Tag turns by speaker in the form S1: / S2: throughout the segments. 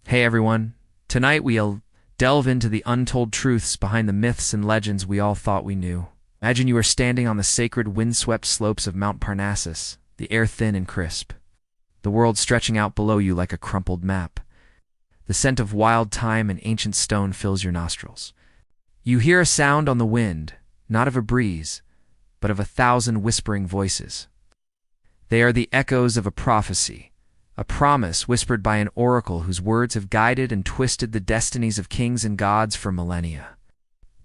S1: Hey everyone, tonight we'll delve into the untold truths behind the myths and legends we all thought we knew. Imagine you are standing on the sacred windswept slopes of Mount Parnassus, the air thin and crisp, the world stretching out below you like a crumpled map. The scent of wild thyme and ancient stone fills your nostrils. You hear a sound on the wind, not of a breeze, but of 1,000 whispering voices. They are the echoes of a prophecy, a promise whispered by an oracle whose words have guided and twisted the destinies of kings and gods for millennia.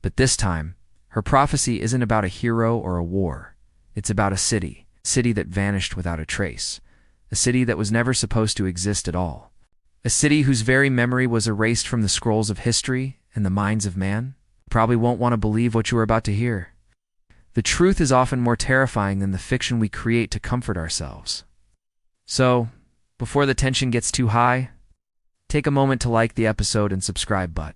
S1: But this time, her prophecy isn't about a hero or a war. It's about a city that vanished without a trace, a city that was never supposed to exist at all, a city whose very memory was erased from the scrolls of history and the minds of man. You probably won't want to believe what you are about to hear. The truth is often more terrifying than the fiction we create to comfort ourselves. So, before the tension gets too high, take a moment to like the episode and subscribe, but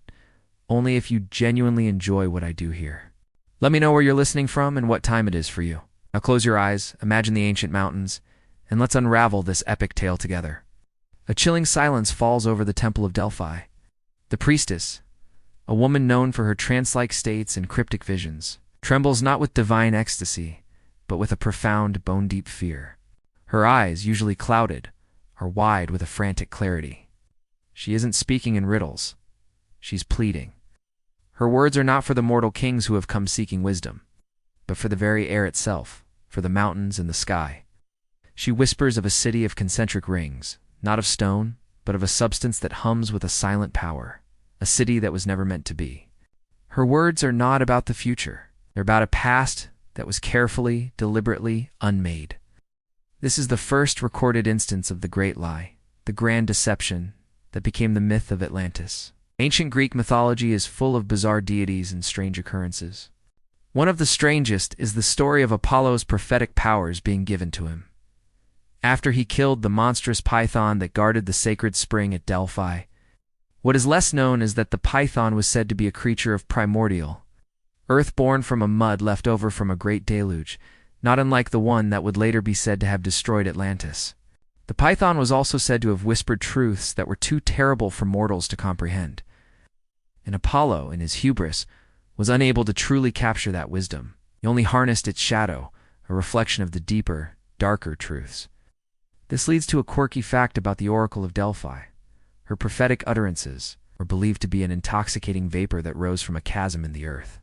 S1: only if you genuinely enjoy what I do here. Let me know where you're listening from and what time it is for you. Now close your eyes, imagine the ancient mountains, and let's unravel this epic tale together. A chilling silence falls over the Temple of Delphi. The priestess, a woman known for her trance-like states and cryptic visions, trembles not with divine ecstasy, but with a profound, bone-deep fear. Her eyes, usually clouded, are wide with a frantic clarity. She isn't speaking in riddles. She's pleading. Her words are not for the mortal kings who have come seeking wisdom, but for the very air itself, for the mountains and the sky. She whispers of a city of concentric rings, not of stone, but of a substance that hums with a silent power, a city that was never meant to be. Her words are not about the future. They're about a past that was carefully, deliberately unmade. This is the first recorded instance of the great lie, the grand deception that became the myth of Atlantis. Ancient Greek mythology is full of bizarre deities and strange occurrences. One of the strangest is the story of Apollo's prophetic powers being given to him. After he killed the monstrous python that guarded the sacred spring at Delphi, what is less known is that the python was said to be a creature of primordial, earth born from a mud left over from a great deluge, not unlike the one that would later be said to have destroyed Atlantis. The python was also said to have whispered truths that were too terrible for mortals to comprehend. And Apollo, in his hubris, was unable to truly capture that wisdom. He only harnessed its shadow, a reflection of the deeper, darker truths. This leads to a quirky fact about the Oracle of Delphi. Her prophetic utterances were believed to be an intoxicating vapor that rose from a chasm in the earth.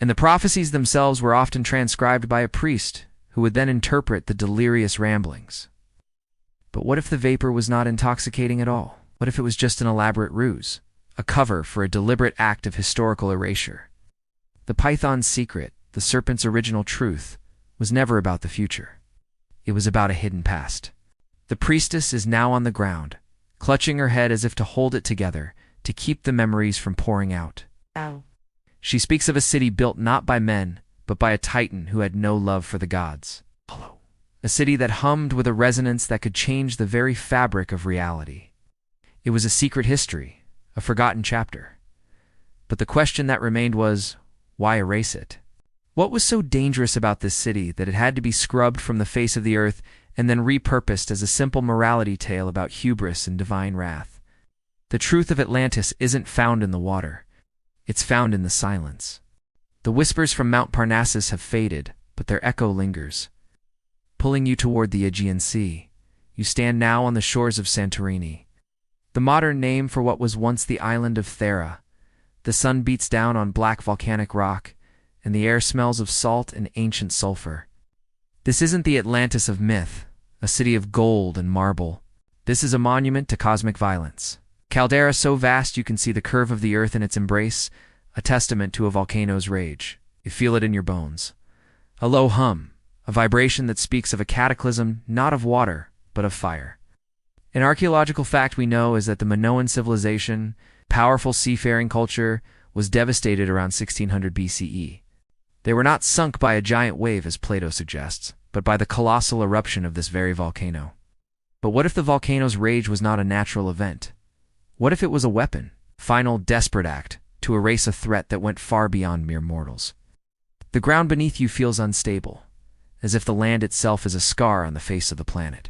S1: And the prophecies themselves were often transcribed by a priest, who would then interpret the delirious ramblings. But what if the vapor was not intoxicating at all? What if it was just an elaborate ruse, a cover for a deliberate act of historical erasure? The python's secret, the serpent's original truth, was never about the future. It was about a hidden past. The priestess is now on the ground, clutching her head as if to hold it together, to keep the memories from pouring out.
S2: Ow.
S1: She speaks of a city built not by men, but by a titan who had no love for the gods. A city that hummed with a resonance that could change the very fabric of reality. It was a secret history, a forgotten chapter. But the question that remained was, why erase it? What was so dangerous about this city that it had to be scrubbed from the face of the earth and then repurposed as a simple morality tale about hubris and divine wrath? The truth of Atlantis isn't found in the water. It's found in the silence. The whispers from Mount Parnassus have faded, but their echo lingers. Pulling you toward the Aegean Sea, you stand now on the shores of Santorini, the modern name for what was once the island of Thera. The sun beats down on black volcanic rock, and the air smells of salt and ancient sulfur. This isn't the Atlantis of myth, a city of gold and marble. This is a monument to cosmic violence. Caldera so vast you can see the curve of the earth in its embrace, a testament to a volcano's rage. You feel it in your bones. A low hum, a vibration that speaks of a cataclysm not of water, but of fire. An archaeological fact we know is that the Minoan civilization, powerful seafaring culture, was devastated around 1600 BCE. They were not sunk by a giant wave as Plato suggests, but by the colossal eruption of this very volcano. But what if the volcano's rage was not a natural event? What if it was a weapon, final desperate act, to erase a threat that went far beyond mere mortals? The ground beneath you feels unstable, as if the land itself is a scar on the face of the planet.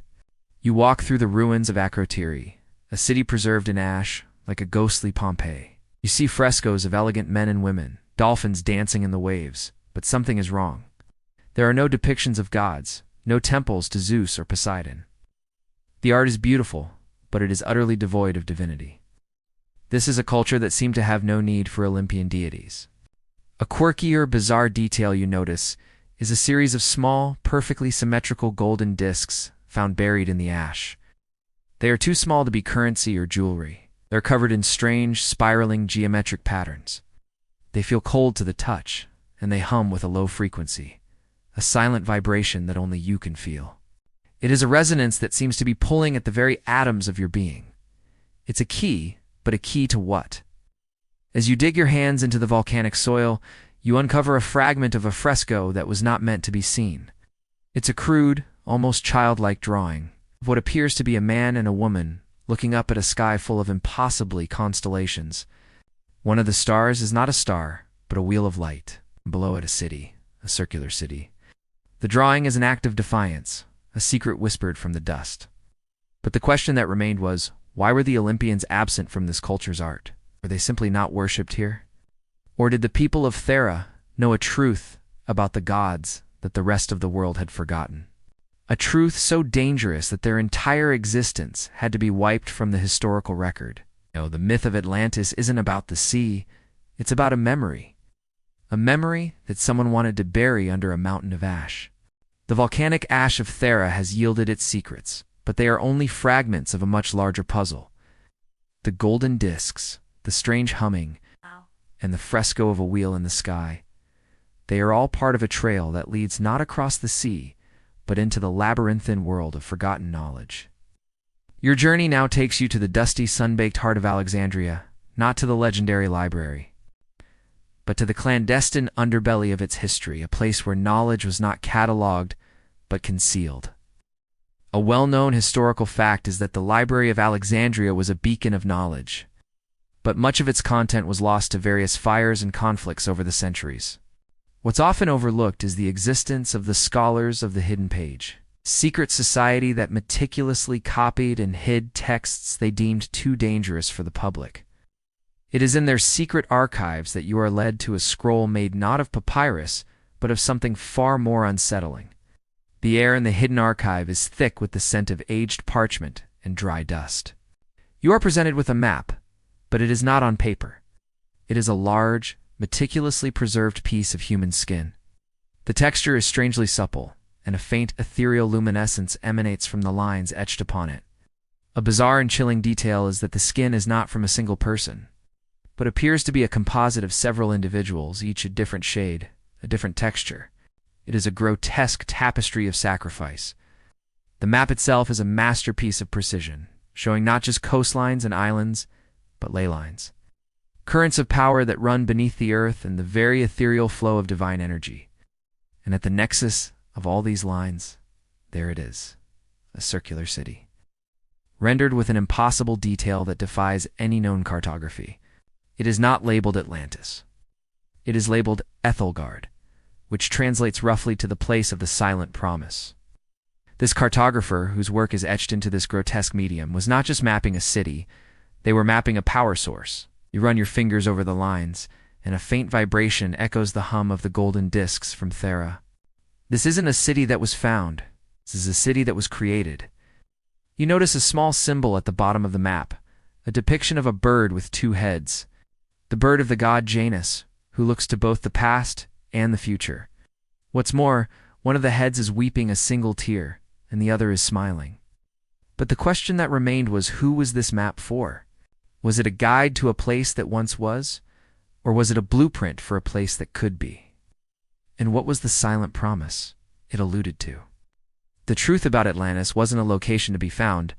S1: You walk through the ruins of Akrotiri, a city preserved in ash, like a ghostly Pompeii. You see frescoes of elegant men and women, dolphins dancing in the waves, but something is wrong. There are no depictions of gods, no temples to Zeus or Poseidon. The art is beautiful, but it is utterly devoid of divinity. This is a culture that seemed to have no need for Olympian deities. A quirky or bizarre detail you notice is a series of small, perfectly symmetrical golden discs found buried in the ash. They are too small to be currency or jewelry. They're covered in strange, spiraling geometric patterns. They feel cold to the touch, and they hum with a low frequency, a silent vibration that only you can feel. It is a resonance that seems to be pulling at the very atoms of your being. It's a key, but a key to what? As you dig your hands into the volcanic soil, you uncover a fragment of a fresco that was not meant to be seen. It's a crude, almost childlike drawing of what appears to be a man and a woman looking up at a sky full of impossibly constellations. One of the stars is not a star, but a wheel of light. Below it, a city, a circular city. The drawing is an act of defiance, a secret whispered from the dust. But the question that remained was, why were the Olympians absent from this culture's art? Were they simply not worshipped here? Or did the people of Thera know a truth about the gods that the rest of the world had forgotten? A truth so dangerous that their entire existence had to be wiped from the historical record. No, the myth of Atlantis isn't about the sea, it's about a memory. A memory that someone wanted to bury under a mountain of ash. The volcanic ash of Thera has yielded its secrets, but they are only fragments of a much larger puzzle. The golden discs, the strange humming, and the fresco of a wheel in the sky. They are all part of a trail that leads not across the sea, but into the labyrinthine world of forgotten knowledge. Your journey now takes you to the dusty, sun-baked heart of Alexandria, not to the legendary library, but to the clandestine underbelly of its history, a place where knowledge was not catalogued, but concealed. A well-known historical fact is that the Library of Alexandria was a beacon of knowledge, but much of its content was lost to various fires and conflicts over the centuries. What's often overlooked is the existence of the Scholars of the Hidden Page, a secret society that meticulously copied and hid texts they deemed too dangerous for the public. It is in their secret archives that you are led to a scroll made not of papyrus, but of something far more unsettling. The air in the hidden archive is thick with the scent of aged parchment and dry dust. You are presented with a map, but it is not on paper. It is a large, meticulously preserved piece of human skin. The texture is strangely supple, and a faint ethereal luminescence emanates from the lines etched upon it. A bizarre and chilling detail is that the skin is not from a single person, but appears to be a composite of several individuals, each a different shade, a different texture. It is a grotesque tapestry of sacrifice. The map itself is a masterpiece of precision, showing not just coastlines and islands, but ley lines. Currents of power that run beneath the earth and the very ethereal flow of divine energy. And at the nexus of all these lines, there it is, a circular city. Rendered with an impossible detail that defies any known cartography. It is not labeled Atlantis. It is labeled Ethelgard, which translates roughly to the place of the silent promise. This cartographer, whose work is etched into this grotesque medium, was not just mapping a city, they were mapping a power source. You run your fingers over the lines, and a faint vibration echoes the hum of the golden discs from Thera. This isn't a city that was found. This is a city that was created. You notice a small symbol at the bottom of the map, a depiction of a bird with two heads. The bird of the god Janus, who looks to both the past and the future. What's more, one of the heads is weeping a single tear, and the other is smiling. But the question that remained was, who was this map for? Was it a guide to a place that once was, or was it a blueprint for a place that could be? And what was the silent promise it alluded to? The truth about Atlantis wasn't a location to be found,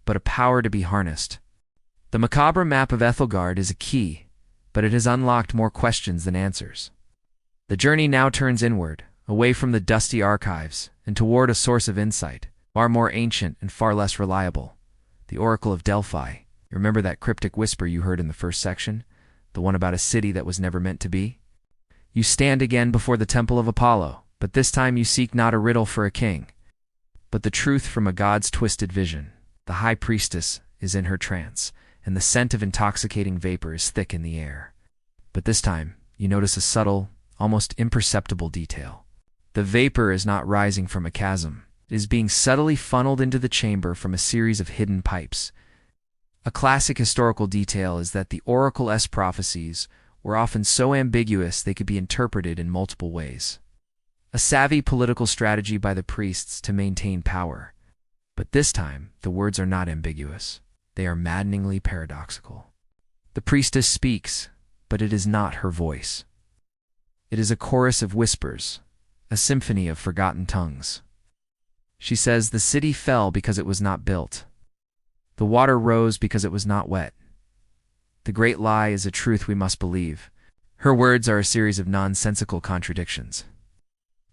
S1: but a power to be harnessed. The macabre map of Ethelgard is a key, but it has unlocked more questions than answers. The journey now turns inward, away from the dusty archives, and toward a source of insight, far more ancient and far less reliable. The Oracle of Delphi. You remember that cryptic whisper you heard in the first section? The one about a city that was never meant to be? You stand again before the temple of Apollo, but this time you seek not a riddle for a king, but the truth from a god's twisted vision. The high priestess, is in her trance, and the scent of intoxicating vapor is thick in the air. But this time, you notice a subtle, almost imperceptible detail. The vapor is not rising from a chasm. It is being subtly funneled into the chamber from a series of hidden pipes. A classic historical detail is that the Oracle's prophecies were often so ambiguous they could be interpreted in multiple ways. A savvy political strategy by the priests to maintain power. But this time, the words are not ambiguous. They are maddeningly paradoxical. The priestess speaks, but it is not her voice. It is a chorus of whispers, a symphony of forgotten tongues. She says the city fell because it was not built. The water rose because it was not wet. The great lie is a truth we must believe. Her words are a series of nonsensical contradictions.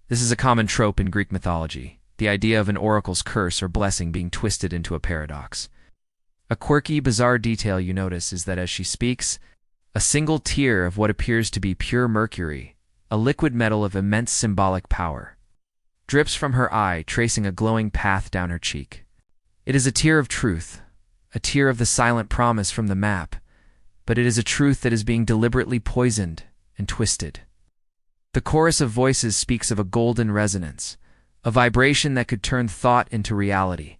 S1: This is a common trope in Greek mythology, the idea of an oracle's curse or blessing being twisted into a paradox. A quirky, bizarre detail you notice is that as she speaks, a single tear of what appears to be pure mercury, a liquid metal of immense symbolic power, drips from her eye, tracing a glowing path down her cheek. It is a tear of truth, a tear of the silent promise from the map, but it is a truth that is being deliberately poisoned and twisted. The chorus of voices speaks of a golden resonance, a vibration that could turn thought into reality.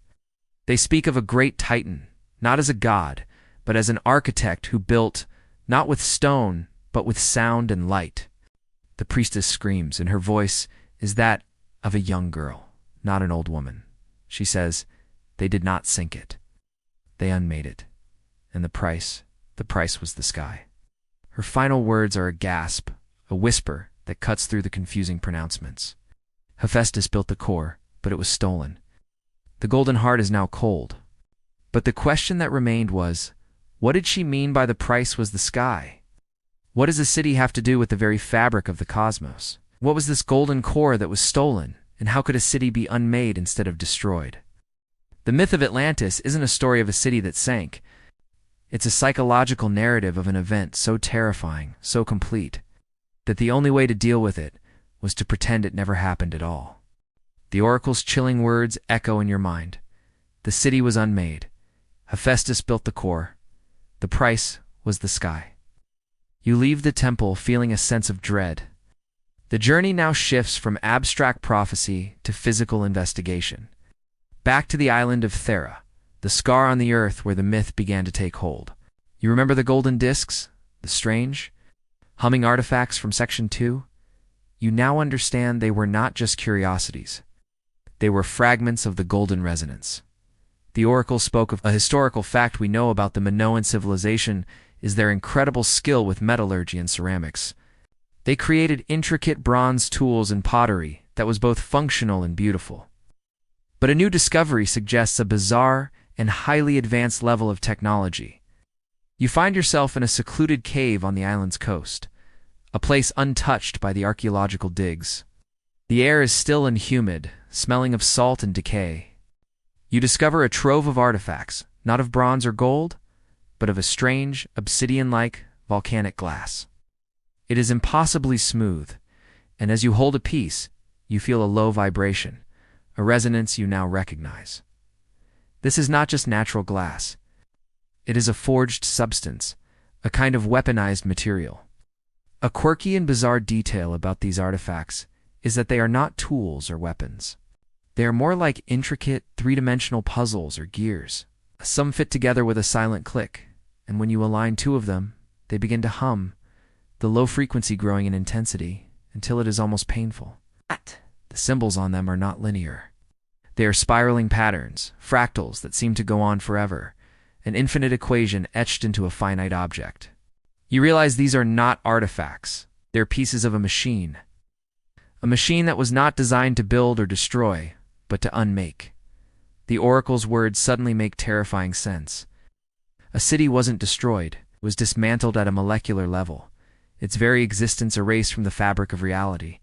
S1: They speak of a great titan, not as a god, but as an architect who built, not with stone, but with sound and light. The priestess screams, and her voice is that of a young girl, not an old woman. She says, "They did not sink it. They unmade it. And the price was the sky." Her final words are a gasp, a whisper that cuts through the confusing pronouncements. Hephaestus built the core, but it was stolen. The golden heart is now cold. But the question that remained was, what did she mean by the price was the sky? What does a city have to do with the very fabric of the cosmos? What was this golden core that was stolen, and how could a city be unmade instead of destroyed? The myth of Atlantis isn't a story of a city that sank. It's a psychological narrative of an event so terrifying, so complete, that the only way to deal with it was to pretend it never happened at all. The oracle's chilling words echo in your mind. The city was unmade. Hephaestus built the core. The price was the sky. You leave the temple feeling a sense of dread. The journey now shifts from abstract prophecy to physical investigation. Back to the island of Thera, the scar on the earth where the myth began to take hold. You remember the golden discs? The strange, humming artifacts from Section 2? You now understand they were not just curiosities. They were fragments of the golden resonance. The oracle spoke of a historical fact we know about the Minoan civilization is their incredible skill with metallurgy and ceramics. They created intricate bronze tools and pottery that was both functional and beautiful. But a new discovery suggests a bizarre and highly advanced level of technology. You find yourself in a secluded cave on the island's coast, a place untouched by the archaeological digs. The air is still and humid, smelling of salt and decay. You discover a trove of artifacts, not of bronze or gold, but of a strange, obsidian-like volcanic glass. It is impossibly smooth, and as you hold a piece, you feel a low vibration, a resonance you now recognize. This is not just natural glass. It is a forged substance, a kind of weaponized material. A quirky and bizarre detail about these artifacts is that they are not tools or weapons. They are more like intricate, three-dimensional puzzles or gears. Some fit together with a silent click, and when you align two of them, they begin to hum, the low frequency growing in intensity until it is almost painful. The symbols on them are not linear. They are spiraling patterns, fractals that seem to go on forever, an infinite equation etched into a finite object. You realize these are not artifacts. They're pieces of a machine that was not designed to build or destroy, but to unmake. The oracle's words suddenly make terrifying sense. A city wasn't destroyed, it was dismantled at a molecular level, its very existence erased from the fabric of reality.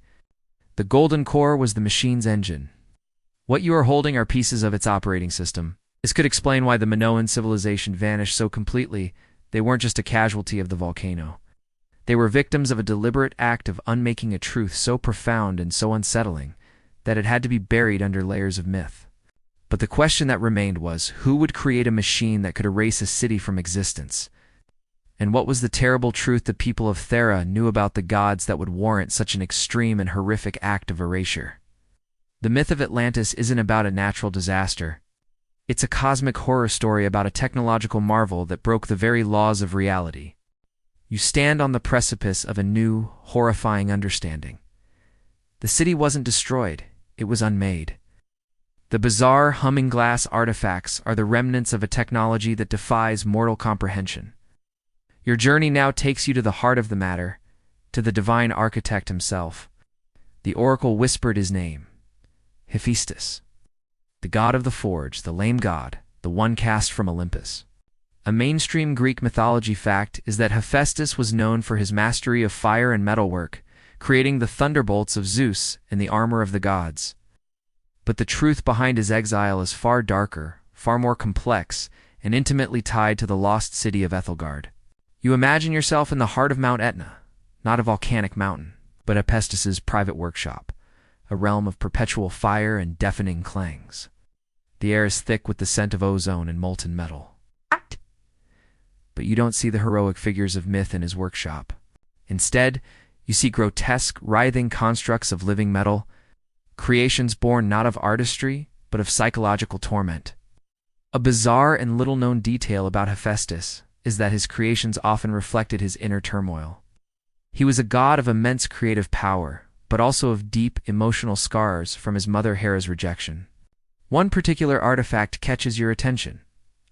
S1: The golden core was the machine's engine. What you are holding are pieces of its operating system. This could explain why the Minoan civilization vanished so completely. They weren't just a casualty of the volcano. They were victims of a deliberate act of unmaking a truth so profound and so unsettling that it had to be buried under layers of myth. But the question that remained was, who would create a machine that could erase a city from existence? And what was the terrible truth the people of Thera knew about the gods that would warrant such an extreme and horrific act of erasure? The myth of Atlantis isn't about a natural disaster. It's a cosmic horror story about a technological marvel that broke the very laws of reality. You stand on the precipice of a new, horrifying understanding. The city wasn't destroyed, it was unmade. The bizarre, humming glass artifacts are the remnants of a technology that defies mortal comprehension. Your journey now takes you to the heart of the matter, to the divine architect himself. The oracle whispered his name, Hephaestus, the god of the forge, the lame god, the one cast from Olympus. A mainstream Greek mythology fact is that Hephaestus was known for his mastery of fire and metalwork, creating the thunderbolts of Zeus and the armor of the gods. But the truth behind his exile is far darker, far more complex, and intimately tied to the lost city of Ethelgard. You imagine yourself in the heart of Mount Etna, not a volcanic mountain, but Hephaestus's private workshop, a realm of perpetual fire and deafening clangs. The air is thick with the scent of ozone and molten metal. But you don't see the heroic figures of myth in his workshop. Instead, you see grotesque, writhing constructs of living metal, creations born not of artistry, but of psychological torment. A bizarre and little-known detail about Hephaestus is that his creations often reflected his inner turmoil. He was a god of immense creative power, but also of deep emotional scars from his mother Hera's rejection. One particular artifact catches your attention: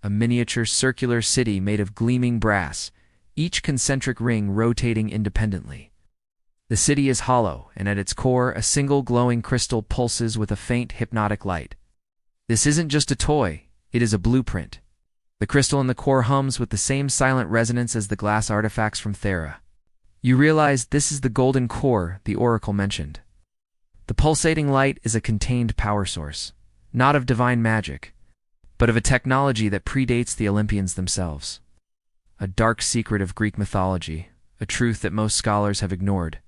S1: a miniature circular city made of gleaming brass, each concentric ring rotating independently. The city is hollow, and at its core, a single glowing crystal pulses with a faint hypnotic light. This isn't just a toy, it is a blueprint. The crystal in the core hums with the same silent resonance as the glass artifacts from Thera. You realize this is the golden core the oracle mentioned. The pulsating light is a contained power source, not of divine magic, but of a technology that predates the Olympians themselves. A dark secret of Greek mythology, a truth that most scholars have ignored,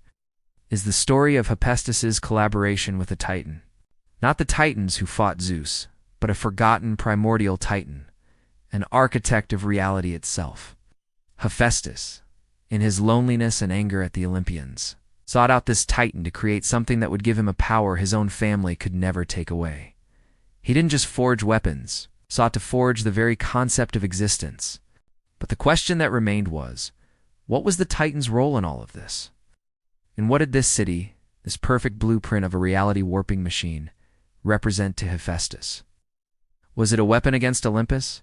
S1: is the story of Hephaestus's collaboration with a titan. Not the titans who fought Zeus, but a forgotten primordial titan, an architect of reality itself. Hephaestus, in his loneliness and anger at the Olympians, sought out this titan to create something that would give him a power his own family could never take away. He didn't just forge weapons, sought to forge the very concept of existence. But the question that remained was, what was the titan's role in all of this? And what did this city, this perfect blueprint of a reality-warping machine, represent to Hephaestus? Was it a weapon against Olympus?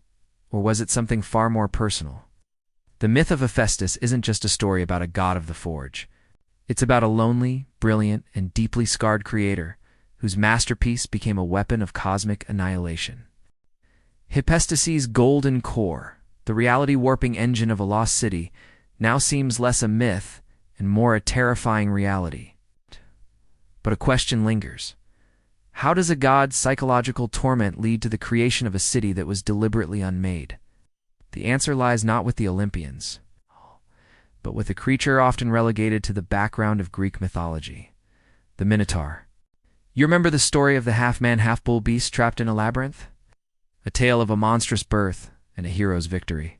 S1: Or was it something far more personal? The myth of Hephaestus isn't just a story about a god of the forge. It's about a lonely, brilliant, and deeply scarred creator whose masterpiece became a weapon of cosmic annihilation. Hephaestus's golden core, the reality-warping engine of a lost city, now seems less a myth and more a terrifying reality. But a question lingers. How does a god's psychological torment lead to the creation of a city that was deliberately unmade? The answer lies not with the Olympians, but with a creature often relegated to the background of Greek mythology, the Minotaur. You remember the story of the half-man, half-bull beast trapped in a labyrinth? A tale of a monstrous birth and a hero's victory.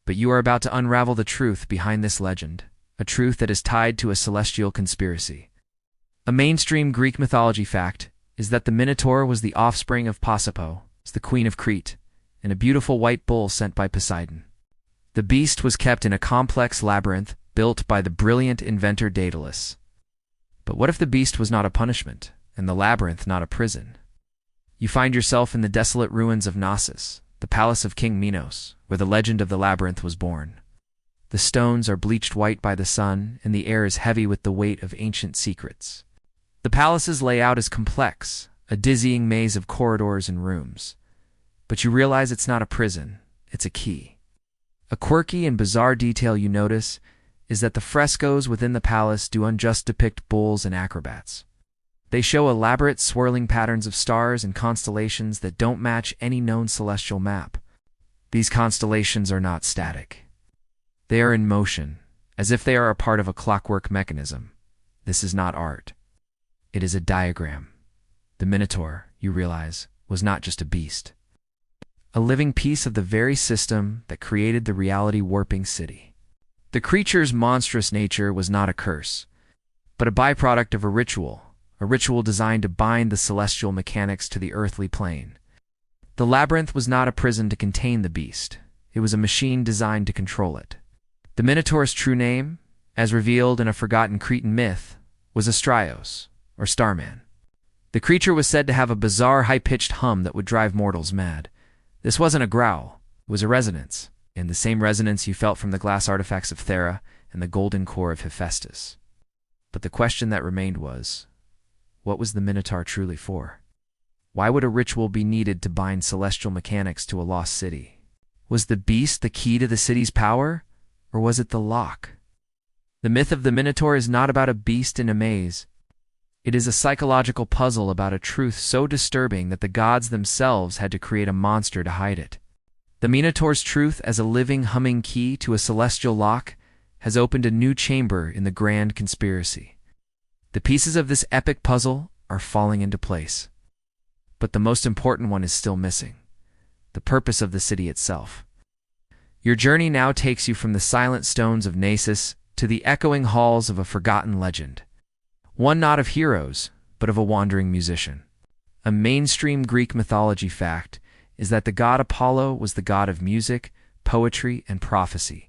S1: But you are about to unravel the truth behind this legend, a truth that is tied to a celestial conspiracy. A mainstream Greek mythology fact is that the Minotaur was the offspring of Pasiphae, the queen of Crete, and a beautiful white bull sent by Poseidon. The beast was kept in a complex labyrinth built by the brilliant inventor Daedalus. But what if the beast was not a punishment, and the labyrinth not a prison? You find yourself in the desolate ruins of Knossos, the palace of King Minos, where the legend of the labyrinth was born. The stones are bleached white by the sun, and the air is heavy with the weight of ancient secrets. The palace's layout is complex, a dizzying maze of corridors and rooms. But you realize it's not a prison, it's a key. A quirky and bizarre detail you notice is that the frescoes within the palace do unjust depict bulls and acrobats. They show elaborate swirling patterns of stars and constellations that don't match any known celestial map. These constellations are not static. They are in motion, as if they are a part of a clockwork mechanism. This is not art. It is a diagram. The Minotaur, you realize, was not just a beast. A living piece of the very system that created the reality-warping city. The creature's monstrous nature was not a curse, but a byproduct of a ritual designed to bind the celestial mechanics to the earthly plane. The labyrinth was not a prison to contain the beast. It was a machine designed to control it. The Minotaur's true name, as revealed in a forgotten Cretan myth, was Astrios, or Starman. The creature was said to have a bizarre high-pitched hum that would drive mortals mad. This wasn't a growl, it was a resonance, and the same resonance you felt from the glass artifacts of Thera and the golden core of Hephaestus. But the question that remained was, what was the Minotaur truly for? Why would a ritual be needed to bind celestial mechanics to a lost city? Was the beast the key to the city's power, or was it the lock? The myth of the Minotaur is not about a beast in a maze. It is a psychological puzzle about a truth so disturbing that the gods themselves had to create a monster to hide it. The Minotaur's truth as a living, humming key to a celestial lock has opened a new chamber in the grand conspiracy. The pieces of this epic puzzle are falling into place. But the most important one is still missing: the purpose of the city itself. Your journey now takes you from the silent stones of Nasus to the echoing halls of a forgotten legend. One not of heroes, but of a wandering musician. A mainstream Greek mythology fact is that the god Apollo was the god of music, poetry, and prophecy,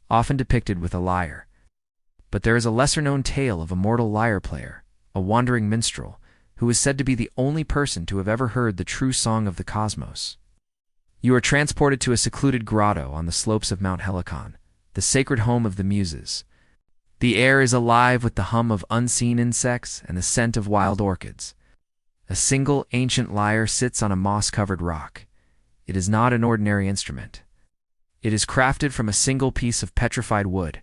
S1: often depicted with a lyre. But there is a lesser-known tale of a mortal lyre player, a wandering minstrel, who is said to be the only person to have ever heard the true song of the cosmos. You are transported to a secluded grotto on the slopes of Mount Helicon, the sacred home of the Muses. The air is alive with the hum of unseen insects and the scent of wild orchids. A single ancient lyre sits on a moss-covered rock. It is not an ordinary instrument. It is crafted from a single piece of petrified wood,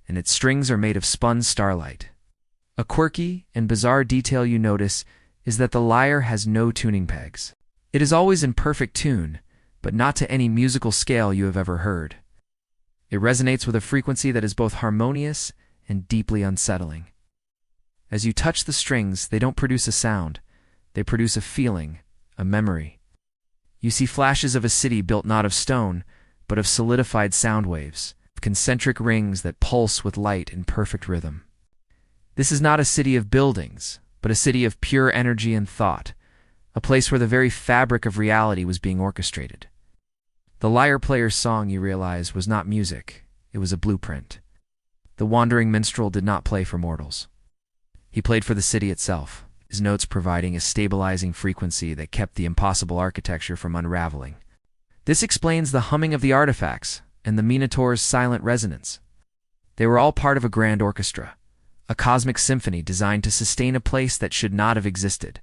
S1: and its strings are made of spun starlight. A quirky and bizarre detail you notice is that the lyre has no tuning pegs. It is always in perfect tune, but not to any musical scale you have ever heard. It resonates with a frequency that is both harmonious and deeply unsettling. As you touch the strings, they don't produce a sound. They produce a feeling, a memory. You see flashes of a city built not of stone, but of solidified sound waves, concentric rings that pulse with light in perfect rhythm. This is not a city of buildings, but a city of pure energy and thought, a place where the very fabric of reality was being orchestrated. The lyre player's song, you realize, was not music, it was a blueprint. The wandering minstrel did not play for mortals. He played for the city itself, his notes providing a stabilizing frequency that kept the impossible architecture from unraveling. This explains the humming of the artifacts and the Minotaur's silent resonance. They were all part of a grand orchestra, a cosmic symphony designed to sustain a place that should not have existed.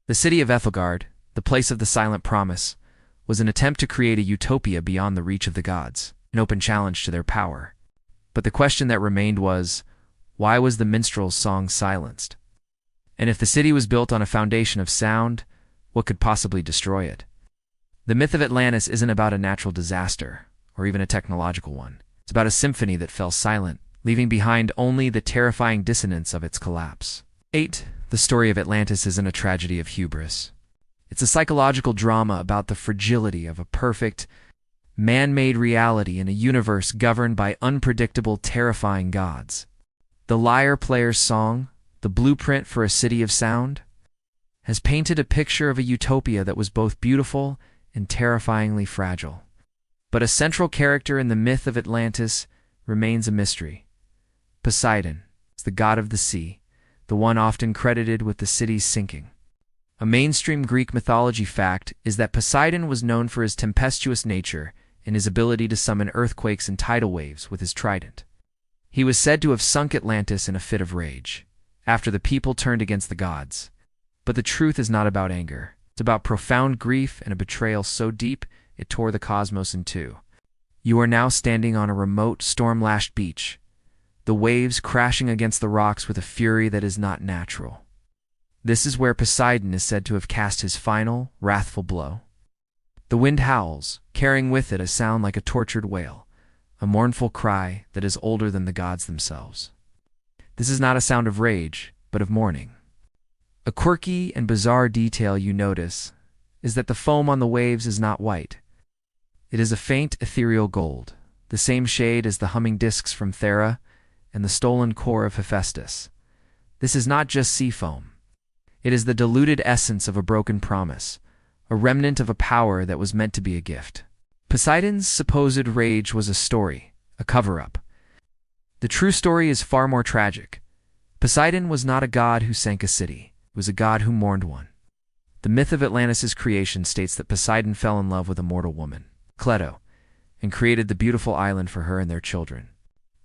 S1: The city of Ethelgard, the place of the silent promise, was an attempt to create a utopia beyond the reach of the gods, an open challenge to their power. But the question that remained was, why was the minstrel's song silenced? And if the city was built on a foundation of sound, what could possibly destroy it? The myth of Atlantis isn't about a natural disaster, or even a technological one. It's about a symphony that fell silent, leaving behind only the terrifying dissonance of its collapse. 8. The story of Atlantis isn't a tragedy of hubris. It's a psychological drama about the fragility of a perfect, man-made reality in a universe governed by unpredictable, terrifying gods. The lyre player's song, the blueprint for a city of sound, has painted a picture of a utopia that was both beautiful and terrifyingly fragile. But a central character in the myth of Atlantis remains a mystery. Poseidon is the god of the sea, the one often credited with the city's sinking. A mainstream Greek mythology fact is that Poseidon was known for his tempestuous nature and his ability to summon earthquakes and tidal waves with his trident. He was said to have sunk Atlantis in a fit of rage, after the people turned against the gods. But the truth is not about anger. It's about profound grief and a betrayal so deep it tore the cosmos in two. You are now standing on a remote, storm-lashed beach, the waves crashing against the rocks with a fury that is not natural. This is where Poseidon is said to have cast his final, wrathful blow. The wind howls, carrying with it a sound like a tortured wail, a mournful cry that is older than the gods themselves. This is not a sound of rage, but of mourning. A quirky and bizarre detail you notice, is that the foam on the waves is not white. It is a faint ethereal gold, the same shade as the humming discs from Thera and the stolen core of Hephaestus. This is not just sea foam. It is the diluted essence of a broken promise, a remnant of a power that was meant to be a gift. Poseidon's supposed rage was a story, a cover-up. The true story is far more tragic. Poseidon was not a god who sank a city. He was a god who mourned one. The myth of Atlantis' creation states that Poseidon fell in love with a mortal woman, Cleito, and created the beautiful island for her and their children.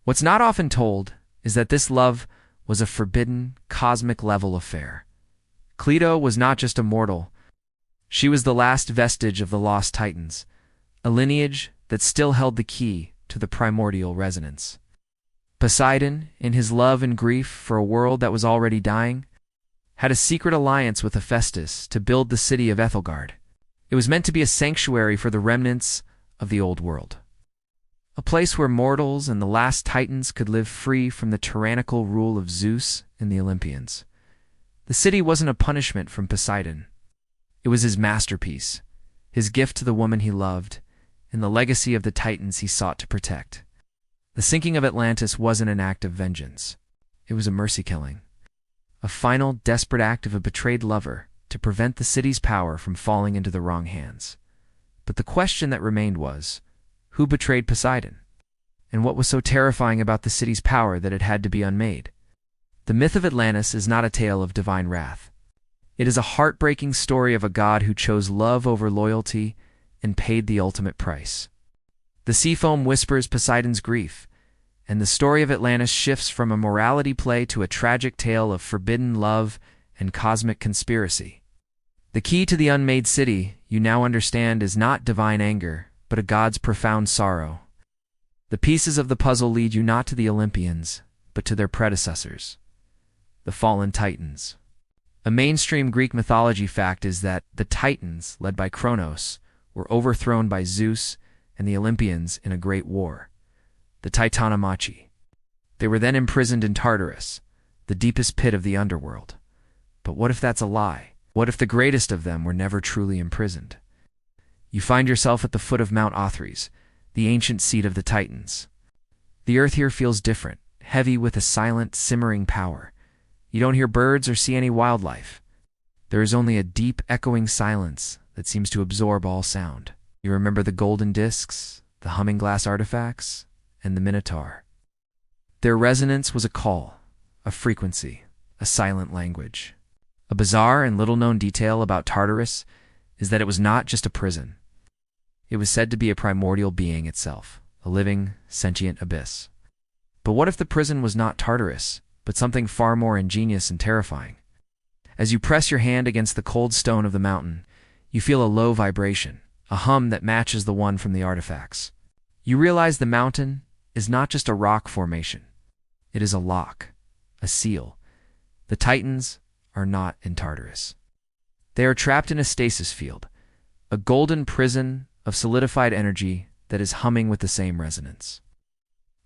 S1: What's not often told is that this love was a forbidden, cosmic-level affair. Cleito was not just a mortal. She was the last vestige of the lost Titans, a lineage that still held the key to the primordial resonance. Poseidon, in his love and grief for a world that was already dying, had a secret alliance with Hephaestus to build the city of Ethelgard. It was meant to be a sanctuary for the remnants of the old world, a place where mortals and the last Titans could live free from the tyrannical rule of Zeus and the Olympians. The city wasn't a punishment from Poseidon. It was his masterpiece, his gift to the woman he loved, and the legacy of the Titans he sought to protect. The sinking of Atlantis wasn't an act of vengeance. It was a mercy killing, a final, desperate act of a betrayed lover to prevent the city's power from falling into the wrong hands. But the question that remained was, who betrayed Poseidon? And what was so terrifying about the city's power that it had to be unmade? The myth of Atlantis is not a tale of divine wrath. It is a heartbreaking story of a god who chose love over loyalty and paid the ultimate price. The sea foam whispers Poseidon's grief, and the story of Atlantis shifts from a morality play to a tragic tale of forbidden love and cosmic conspiracy. The key to the unmade city, you now understand, is not divine anger, but a god's profound sorrow. The pieces of the puzzle lead you not to the Olympians, but to their predecessors, the fallen Titans. A mainstream Greek mythology fact is that the Titans, led by Kronos, were overthrown by Zeus and the Olympians in a great war, the Titanomachy. They were then imprisoned in Tartarus, the deepest pit of the underworld. But what if that's a lie? What if the greatest of them were never truly imprisoned? You find yourself at the foot of Mount Othries, the ancient seat of the Titans. The earth here feels different, heavy with a silent, simmering power. You don't hear birds or see any wildlife. There is only a deep, echoing silence that seems to absorb all sound. You remember the golden discs, the humming glass artifacts, and the Minotaur. Their resonance was a call, a frequency, a silent language. A bizarre and little-known detail about Tartarus is that it was not just a prison. It was said to be a primordial being itself, a living, sentient abyss. But what if the prison was not Tartarus, but something far more ingenious and terrifying? As you press your hand against the cold stone of the mountain, you feel a low vibration, a hum that matches the one from the artifacts. You realize the mountain is not just a rock formation. It is a lock, a seal. The Titans are not in Tartarus. They are trapped in a stasis field, a golden prison of solidified energy that is humming with the same resonance.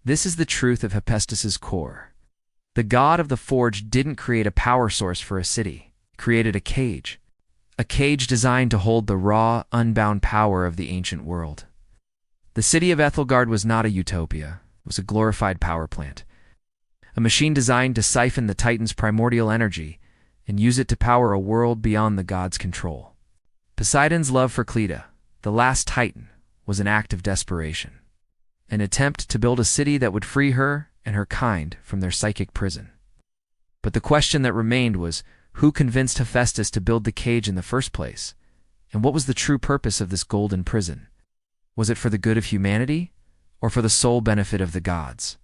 S1: This is the truth of Hephaestus's core. The god of the forge didn't create a power source for a city. He created a cage designed to hold the raw, unbound power of the ancient world. The city of Ethelgard was not a utopia. It was a glorified power plant, a machine designed to siphon the Titan's primordial energy and use it to power a world beyond the god's control. Poseidon's love for Cleito, the last Titan, was an act of desperation, an attempt to build a city that would free her and her kind from their psychic prison. But the question that remained was, who convinced Hephaestus to build the cage in the first place? And what was the true purpose of this golden prison? Was it for the good of humanity, or for the sole benefit of the gods?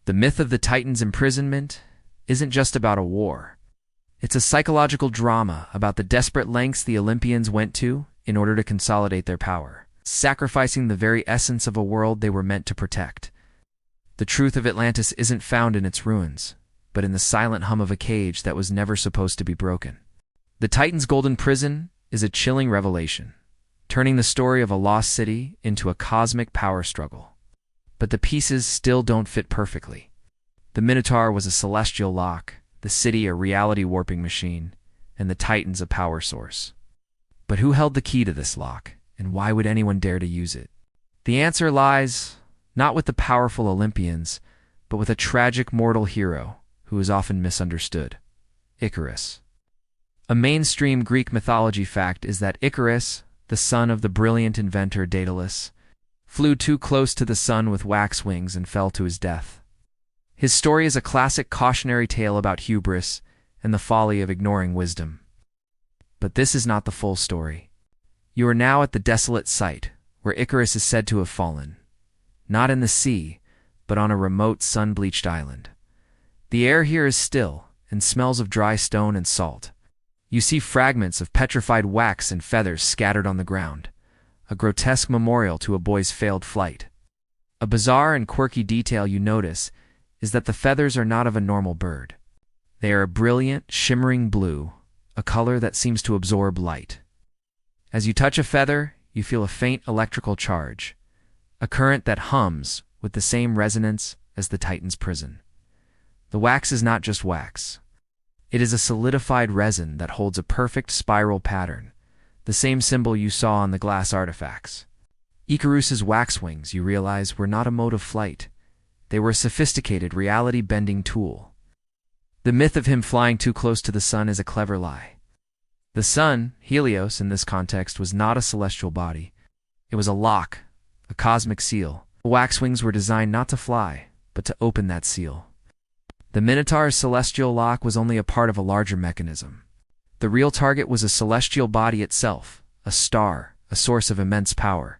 S1: The myth of the Titan's imprisonment isn't just about a war. It's a psychological drama about the desperate lengths the Olympians went to in order to consolidate their power, sacrificing the very essence of a world they were meant to protect. The truth of Atlantis isn't found in its ruins, but in the silent hum of a cage that was never supposed to be broken. The Titan's golden prison is a chilling revelation, turning the story of a lost city into a cosmic power struggle. But the pieces still don't fit perfectly. The Minotaur was a celestial lock, the city a reality warping machine, and the Titans a power source. But who held the key to this lock, and why would anyone dare to use it? The answer lies not with the powerful Olympians, but with a tragic mortal hero who is often misunderstood: Icarus. A mainstream Greek mythology fact is that Icarus, the son of the brilliant inventor Daedalus, flew too close to the sun with wax wings and fell to his death. His story is a classic cautionary tale about hubris and the folly of ignoring wisdom. But this is not the full story. You are now at the desolate site where Icarus is said to have fallen, not in the sea, but on a remote sun-bleached island. The air here is still and smells of dry stone and salt. You see fragments of petrified wax and feathers scattered on the ground, a grotesque memorial to a boy's failed flight. A bizarre and quirky detail you notice is that the feathers are not of a normal bird. They are a brilliant, shimmering blue, a color that seems to absorb light. As you touch a feather, you feel a faint electrical charge, a current that hums with the same resonance as the Titan's prison. The wax is not just wax. It is a solidified resin that holds a perfect spiral pattern, the same symbol you saw on the glass artifacts. Icarus's wax wings, you realize, were not a mode of flight. They were a sophisticated, reality-bending tool. The myth of him flying too close to the sun is a clever lie. The sun, Helios in this context, was not a celestial body. It was a lock, a cosmic seal. The wax wings were designed not to fly, but to open that seal. The Minotaur's celestial lock was only a part of a larger mechanism. The real target was a celestial body itself, a star, a source of immense power.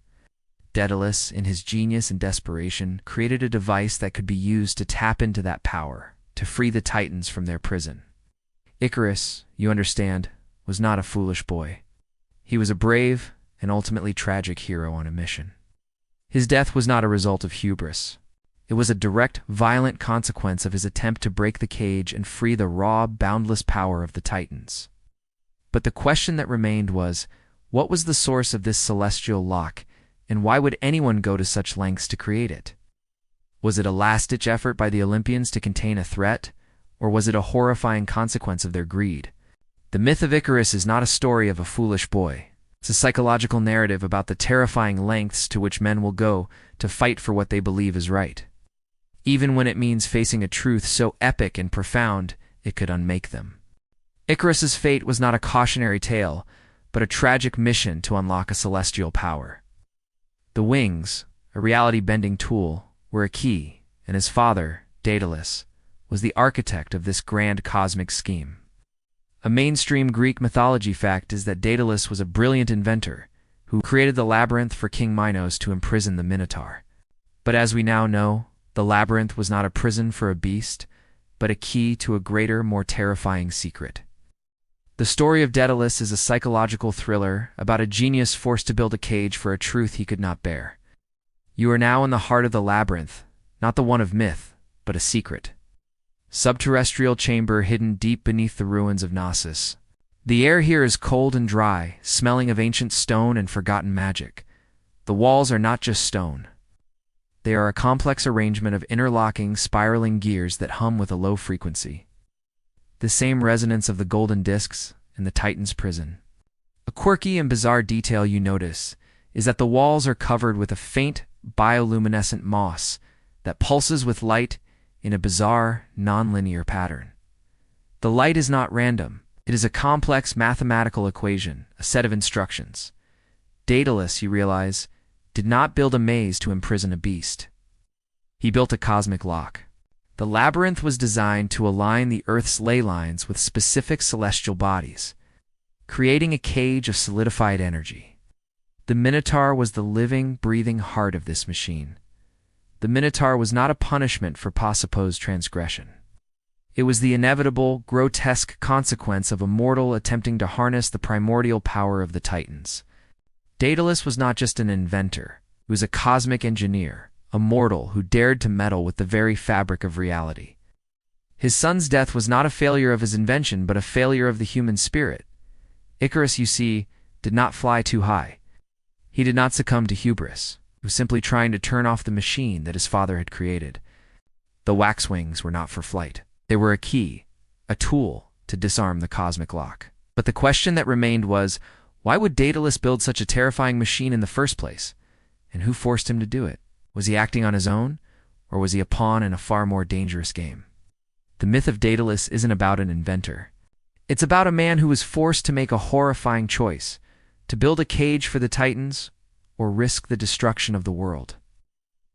S1: Daedalus, in his genius and desperation, created a device that could be used to tap into that power, to free the Titans from their prison. Icarus, you understand, was not a foolish boy. He was a brave and ultimately tragic hero on a mission. His death was not a result of hubris. It was a direct, violent consequence of his attempt to break the cage and free the raw, boundless power of the Titans. But the question that remained was, what was the source of this celestial lock, and why would anyone go to such lengths to create it? Was it a last-ditch effort by the Olympians to contain a threat, or was it a horrifying consequence of their greed? The myth of Icarus is not a story of a foolish boy. It's a psychological narrative about the terrifying lengths to which men will go to fight for what they believe is right, even when it means facing a truth so epic and profound it could unmake them. Icarus's fate was not a cautionary tale, but a tragic mission to unlock a celestial power. The wings, a reality-bending tool, were a key, and his father, Daedalus, was the architect of this grand cosmic scheme. A mainstream Greek mythology fact is that Daedalus was a brilliant inventor who created the labyrinth for King Minos to imprison the Minotaur. But as we now know, the labyrinth was not a prison for a beast, but a key to a greater, more terrifying secret. The story of Daedalus is a psychological thriller about a genius forced to build a cage for a truth he could not bear. You are now in the heart of the labyrinth, not the one of myth, but a secret. Subterrestrial chamber hidden deep beneath the ruins of Knossos. The air here is cold and dry, smelling of ancient stone and forgotten magic. The walls are not just stone. They are a complex arrangement of interlocking, spiraling gears that hum with a low frequency. The same resonance of the golden discs in the Titan's prison. A quirky and bizarre detail you notice is that the walls are covered with a faint, bioluminescent moss that pulses with light in a bizarre, non-linear pattern. The light is not random. It is a complex mathematical equation, a set of instructions. Daedalus, you realize, did not build a maze to imprison a beast. He built a cosmic lock. The labyrinth was designed to align the Earth's ley lines with specific celestial bodies, creating a cage of solidified energy. The Minotaur was the living, breathing heart of this machine. The Minotaur was not a punishment for supposed transgression. It was the inevitable, grotesque consequence of a mortal attempting to harness the primordial power of the Titans. Daedalus was not just an inventor. He was a cosmic engineer, a mortal who dared to meddle with the very fabric of reality. His son's death was not a failure of his invention, but a failure of the human spirit. Icarus, you see, did not fly too high. He did not succumb to hubris. He was simply trying to turn off the machine that his father had created. The wax wings were not for flight. They were a key, a tool to disarm the cosmic lock. But the question that remained was, Why would Daedalus build such a terrifying machine in the first place? And who forced him to do it? Was he acting on his own, or was he a pawn in a far more dangerous game? The myth of Daedalus isn't about an inventor. It's about a man who was forced to make a horrifying choice, to build a cage for the Titans or risk the destruction of the world.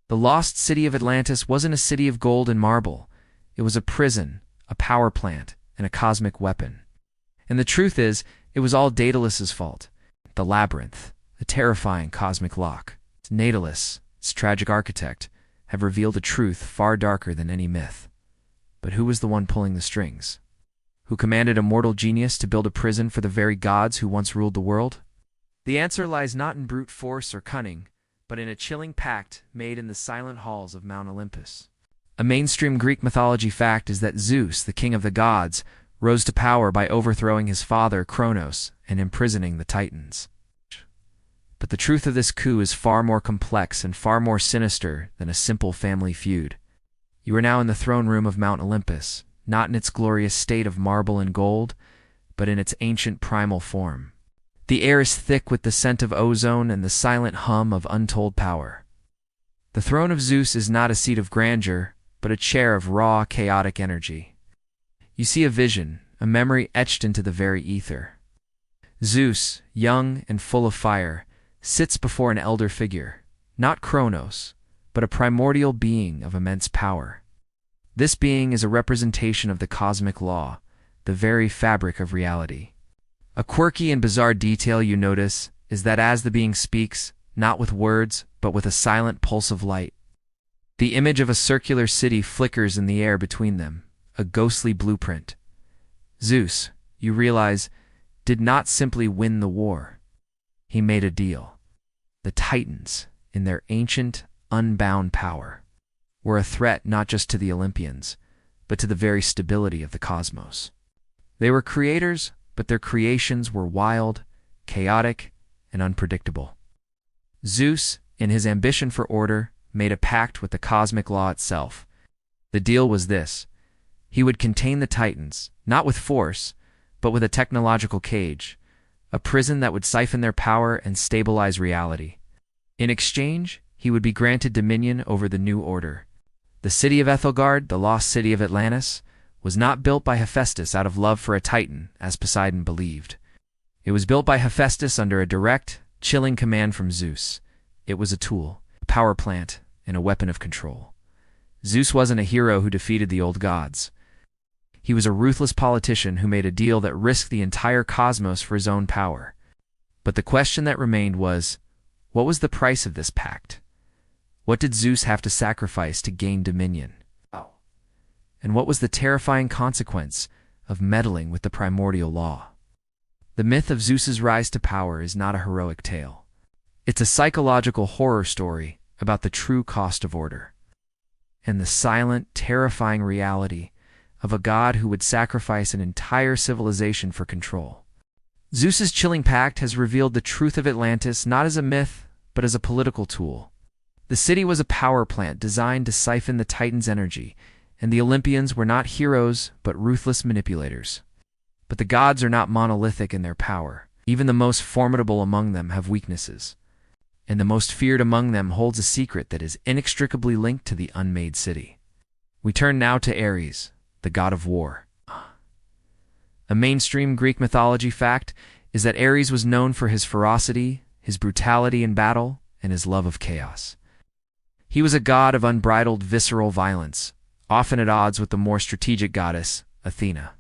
S1: The lost city of Atlantis wasn't a city of gold and marble. It was a prison, a power plant, and a cosmic weapon. And the truth is, it was all Daedalus's fault. The labyrinth, a terrifying cosmic lock. Daedalus, its tragic architect, have revealed a truth far darker than any myth. But who was the one pulling the strings? Who commanded a mortal genius to build a prison for the very gods who once ruled the world? The answer lies not in brute force or cunning, but in a chilling pact made in the silent halls of Mount Olympus. A mainstream Greek mythology fact is that Zeus, the king of the gods, rose to power by overthrowing his father, Kronos, and imprisoning the Titans. But the truth of this coup is far more complex and far more sinister than a simple family feud. You are now in the throne room of Mount Olympus, not in its glorious state of marble and gold, but in its ancient primal form. The air is thick with the scent of ozone and the silent hum of untold power. The throne of Zeus is not a seat of grandeur, but a chair of raw, chaotic energy. You see a vision, a memory etched into the very ether. Zeus, young and full of fire, sits before an elder figure, not Kronos, but a primordial being of immense power. This being is a representation of the cosmic law, the very fabric of reality. A quirky and bizarre detail you notice is that as the being speaks, not with words, but with a silent pulse of light, the image of a circular city flickers in the air between them, a ghostly blueprint. Zeus, you realize, did not simply win the war. He made a deal. The Titans, in their ancient, unbound power, were a threat not just to the Olympians, but to the very stability of the cosmos. They were creators, but their creations were wild, chaotic, and unpredictable. Zeus, in his ambition for order, made a pact with the cosmic law itself. The deal was this: he would contain the Titans, not with force, but with a technological cage, a prison that would siphon their power and stabilize reality. In exchange, he would be granted dominion over the new order. The city of Ethelgard, the lost city of Atlantis, was not built by Hephaestus out of love for a Titan, as Poseidon believed. It was built by Hephaestus under a direct, chilling command from Zeus. It was a tool, a power plant, and a weapon of control. Zeus wasn't a hero who defeated the old gods. He was a ruthless politician who made a deal that risked the entire cosmos for his own power. But the question that remained was, what was the price of this pact? What did Zeus have to sacrifice to gain dominion? And what was the terrifying consequence of meddling with the primordial law? The myth of Zeus's rise to power is not a heroic tale. It's a psychological horror story about the true cost of order, and the silent, terrifying reality of a god who would sacrifice an entire civilization for control. Zeus's chilling pact has revealed the truth of Atlantis not as a myth, but as a political tool. The city was a power plant designed to siphon the Titans' energy, and the Olympians were not heroes, but ruthless manipulators. But the gods are not monolithic in their power. Even the most formidable among them have weaknesses, and the most feared among them holds a secret that is inextricably linked to the unmade city. We turn now to Ares, the god of war. A mainstream Greek mythology fact is that Ares was known for his ferocity, his brutality in battle, and his love of chaos. He was a god of unbridled visceral violence, often at odds with the more strategic goddess, Athena.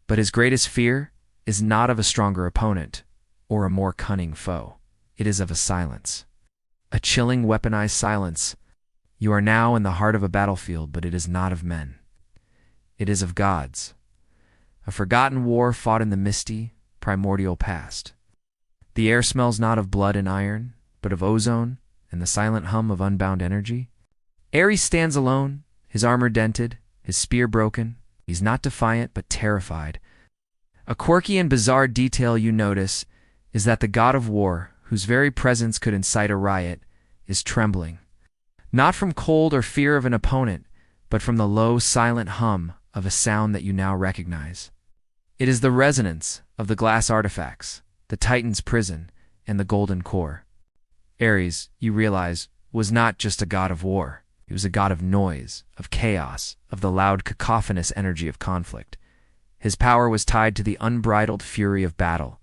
S1: But his greatest fear is not of a stronger opponent or a more cunning foe. It is of a silence. A chilling, weaponized silence. You are now in the heart of a battlefield, but it is not of men. It is of gods. A forgotten war fought in the misty, primordial past. The air smells not of blood and iron, but of ozone and the silent hum of unbound energy. Ares stands alone, his armor dented, his spear broken. He's not defiant, but terrified. A quirky and bizarre detail you notice is that the god of war, whose very presence could incite a riot, is trembling. Not from cold or fear of an opponent, but from the low, silent hum of a sound that you now recognize. It is the resonance of the glass artifacts, the Titan's prison, and the golden core. Ares, you realize, was not just a god of war. He was a god of noise, of chaos, of the loud cacophonous energy of conflict. His power was tied to the unbridled fury of battle.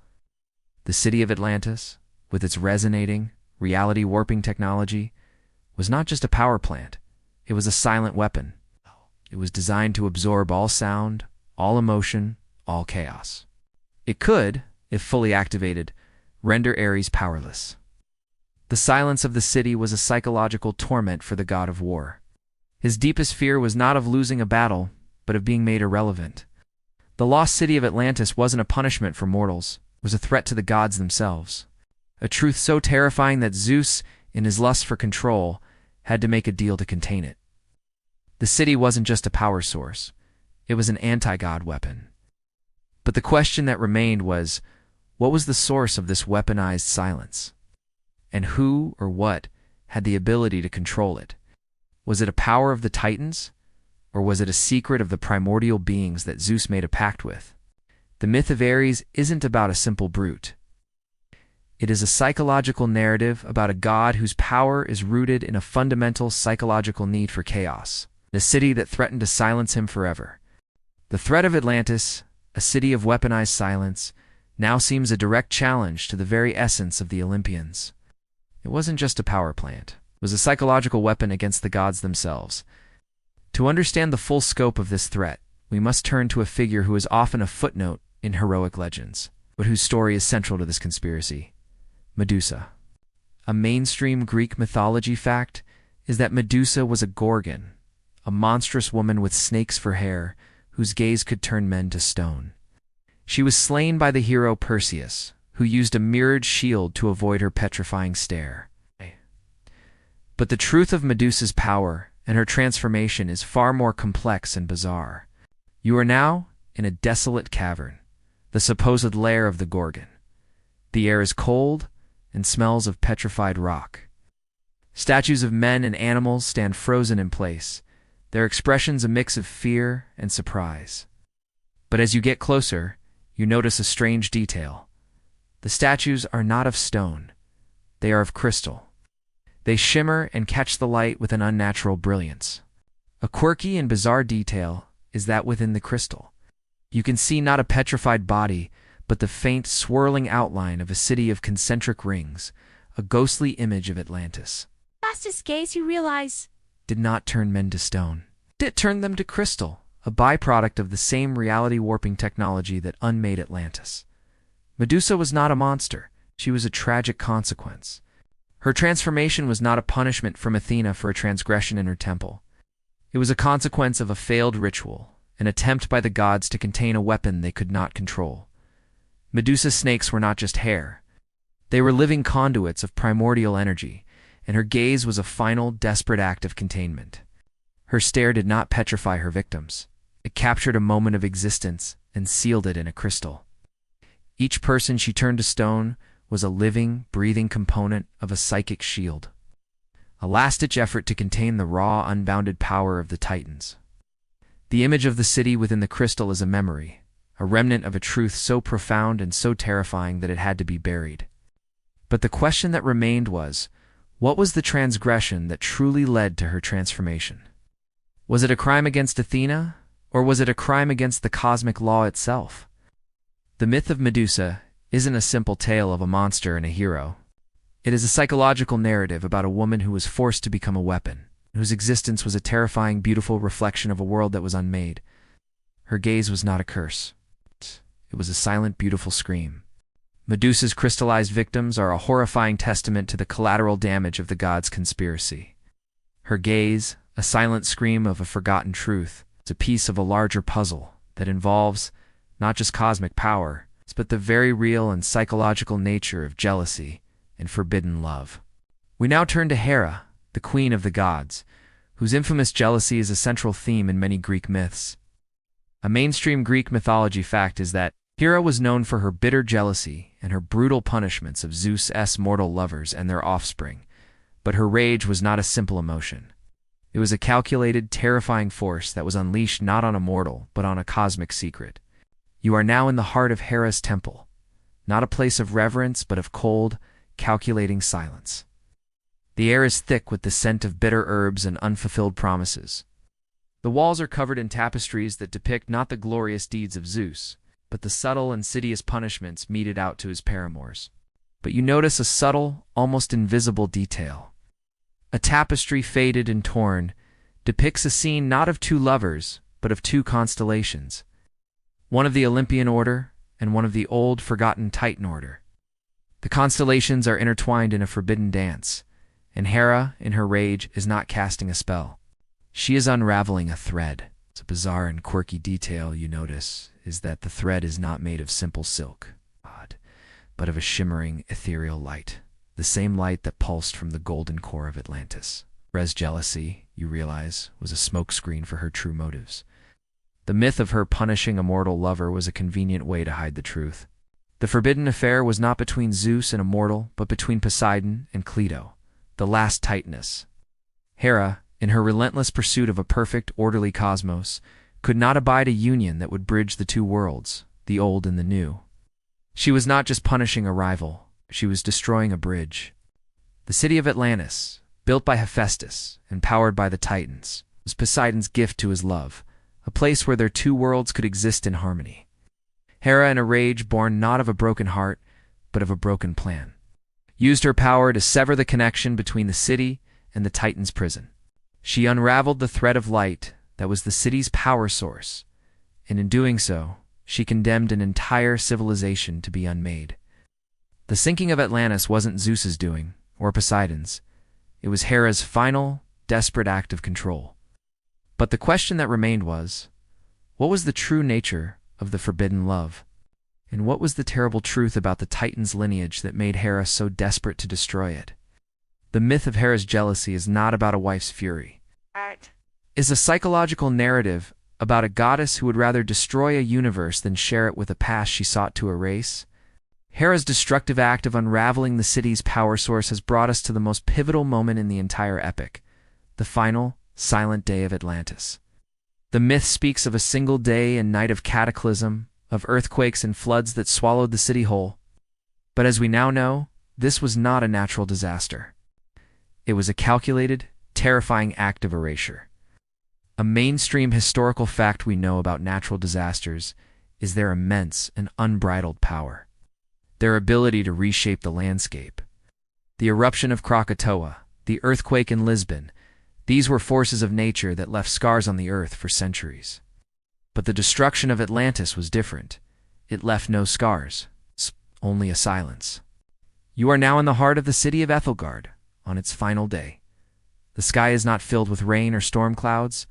S1: The city of Atlantis, with its resonating, reality-warping technology, was not just a power plant. It was a silent weapon. It was designed to absorb all sound, all emotion, all chaos. It could, if fully activated, render Ares powerless. The silence of the city was a psychological torment for the god of war. His deepest fear was not of losing a battle, but of being made irrelevant. The lost city of Atlantis wasn't a punishment for mortals. It was a threat to the gods themselves. A truth so terrifying that Zeus, in his lust for control, had to make a deal to contain it. The city wasn't just a power source. It was an anti-god weapon. But the question that remained was, what was the source of this weaponized silence? And who or what had the ability to control it? Was it a power of the Titans? Or was it a secret of the primordial beings that Zeus made a pact with? The myth of Ares isn't about a simple brute. It is a psychological narrative about a god whose power is rooted in a fundamental psychological need for chaos, a city that threatened to silence him forever. The threat of Atlantis, a city of weaponized silence, now seems a direct challenge to the very essence of the Olympians. It wasn't just a power plant. It was a psychological weapon against the gods themselves. To understand the full scope of this threat, we must turn to a figure who is often a footnote in heroic legends, but whose story is central to this conspiracy: Medusa. A mainstream Greek mythology fact is that Medusa was a gorgon, a monstrous woman with snakes for hair, whose gaze could turn men to stone. She was slain by the hero Perseus, who used a mirrored shield to avoid her petrifying stare. But the truth of Medusa's power and her transformation is far more complex and bizarre. You are now in a desolate cavern, the supposed lair of the Gorgon. The air is cold and smells of petrified rock. Statues of men and animals stand frozen in place, their expressions a mix of fear and surprise. But as you get closer, you notice a strange detail. The statues are not of stone. They are of crystal. They shimmer and catch the light with an unnatural brilliance. A quirky and bizarre detail is that within the crystal, you can see not a petrified body, but the faint, swirling outline of a city of concentric rings, a ghostly image of Atlantis.
S2: Fastest gaze, you realize,
S1: Did not turn men to stone. It turned them to crystal, a byproduct of the same reality-warping technology that unmade Atlantis. Medusa was not a monster. She was a tragic consequence. Her transformation was not a punishment from Athena for a transgression in her temple. It was a consequence of a failed ritual, an attempt by the gods to contain a weapon they could not control. Medusa's snakes were not just hair. They were living conduits of primordial energy, and her gaze was a final, desperate act of containment. Her stare did not petrify her victims. It captured a moment of existence and sealed it in a crystal. Each person she turned to stone was a living, breathing component of a psychic shield, a last-ditch effort to contain the raw, unbounded power of the Titans. The image of the city within the crystal is a memory, a remnant of a truth so profound and so terrifying that it had to be buried. But the question that remained was, what was the transgression that truly led to her transformation? Was it a crime against Athena, or was it a crime against the cosmic law itself? The myth of Medusa isn't a simple tale of a monster and a hero. It is a psychological narrative about a woman who was forced to become a weapon, whose existence was a terrifying, beautiful reflection of a world that was unmade. Her gaze was not a curse. It was a silent, beautiful scream. Medusa's crystallized victims are a horrifying testament to the collateral damage of the gods' conspiracy. Her gaze, a silent scream of a forgotten truth, is a piece of a larger puzzle that involves not just cosmic power, but the very real and psychological nature of jealousy and forbidden love. We now turn to Hera, the queen of the gods, whose infamous jealousy is a central theme in many Greek myths. A mainstream Greek mythology fact is that Hera was known for her bitter jealousy and her brutal punishments of Zeus's mortal lovers and their offspring, but her rage was not a simple emotion. It was a calculated, terrifying force that was unleashed not on a mortal, but on a cosmic secret. You are now in the heart of Hera's temple, not a place of reverence but of cold, calculating silence. The air is thick with the scent of bitter herbs and unfulfilled promises. The walls are covered in tapestries that depict not the glorious deeds of Zeus, but the subtle, insidious punishments meted out to his paramours. But you notice a subtle, almost invisible detail. A tapestry faded and torn depicts a scene not of two lovers, but of two constellations, one of the Olympian order and one of the old, forgotten Titan order. The constellations are intertwined in a forbidden dance, and Hera, in her rage, is not casting a spell. She is unraveling a thread. It's a bizarre and quirky detail you notice is that the thread is not made of simple silk, but of a shimmering, ethereal light, the same light that pulsed from the golden core of Atlantis. Hera's jealousy, you realize, was a smokescreen for her true motives. The myth of her punishing a mortal lover was a convenient way to hide the truth. The forbidden affair was not between Zeus and a mortal, but between Poseidon and Cleito, the last Titaness. Hera, in her relentless pursuit of a perfect, orderly cosmos, could not abide a union that would bridge the two worlds, the old and the new. She was not just punishing a rival, she was destroying a bridge. The city of Atlantis, built by Hephaestus and powered by the Titans, was Poseidon's gift to his love, a place where their two worlds could exist in harmony. Hera, in a rage born not of a broken heart, but of a broken plan, used her power to sever the connection between the city and the Titan's prison. She unraveled the thread of light that was the city's power source, and in doing so, she condemned an entire civilization to be unmade. The sinking of Atlantis wasn't Zeus's doing, or Poseidon's. It was Hera's final, desperate act of control. But the question that remained was, what was the true nature of the forbidden love? And what was the terrible truth about the Titan's lineage that made Hera so desperate to destroy it? The myth of Hera's jealousy is not about a wife's fury. It is a psychological narrative about a goddess who would rather destroy a universe than share it with a past she sought to erase. Hera's destructive act of unraveling the city's power source has brought us to the most pivotal moment in the entire epic, the final, silent day of Atlantis. The myth speaks of a single day and night of cataclysm, of earthquakes and floods that swallowed the city whole. But as we now know, this was not a natural disaster. It was a calculated, terrifying act of erasure. A mainstream historical fact we know about natural disasters is their immense and unbridled power, their ability to reshape the landscape. The eruption of Krakatoa, the earthquake in Lisbon, these were forces of nature that left scars on the earth for centuries. But the destruction of Atlantis was different. It left no scars, only a silence. You are now in the heart of the city of Ethelgard, on its final day. The sky is not filled with rain or storm clouds.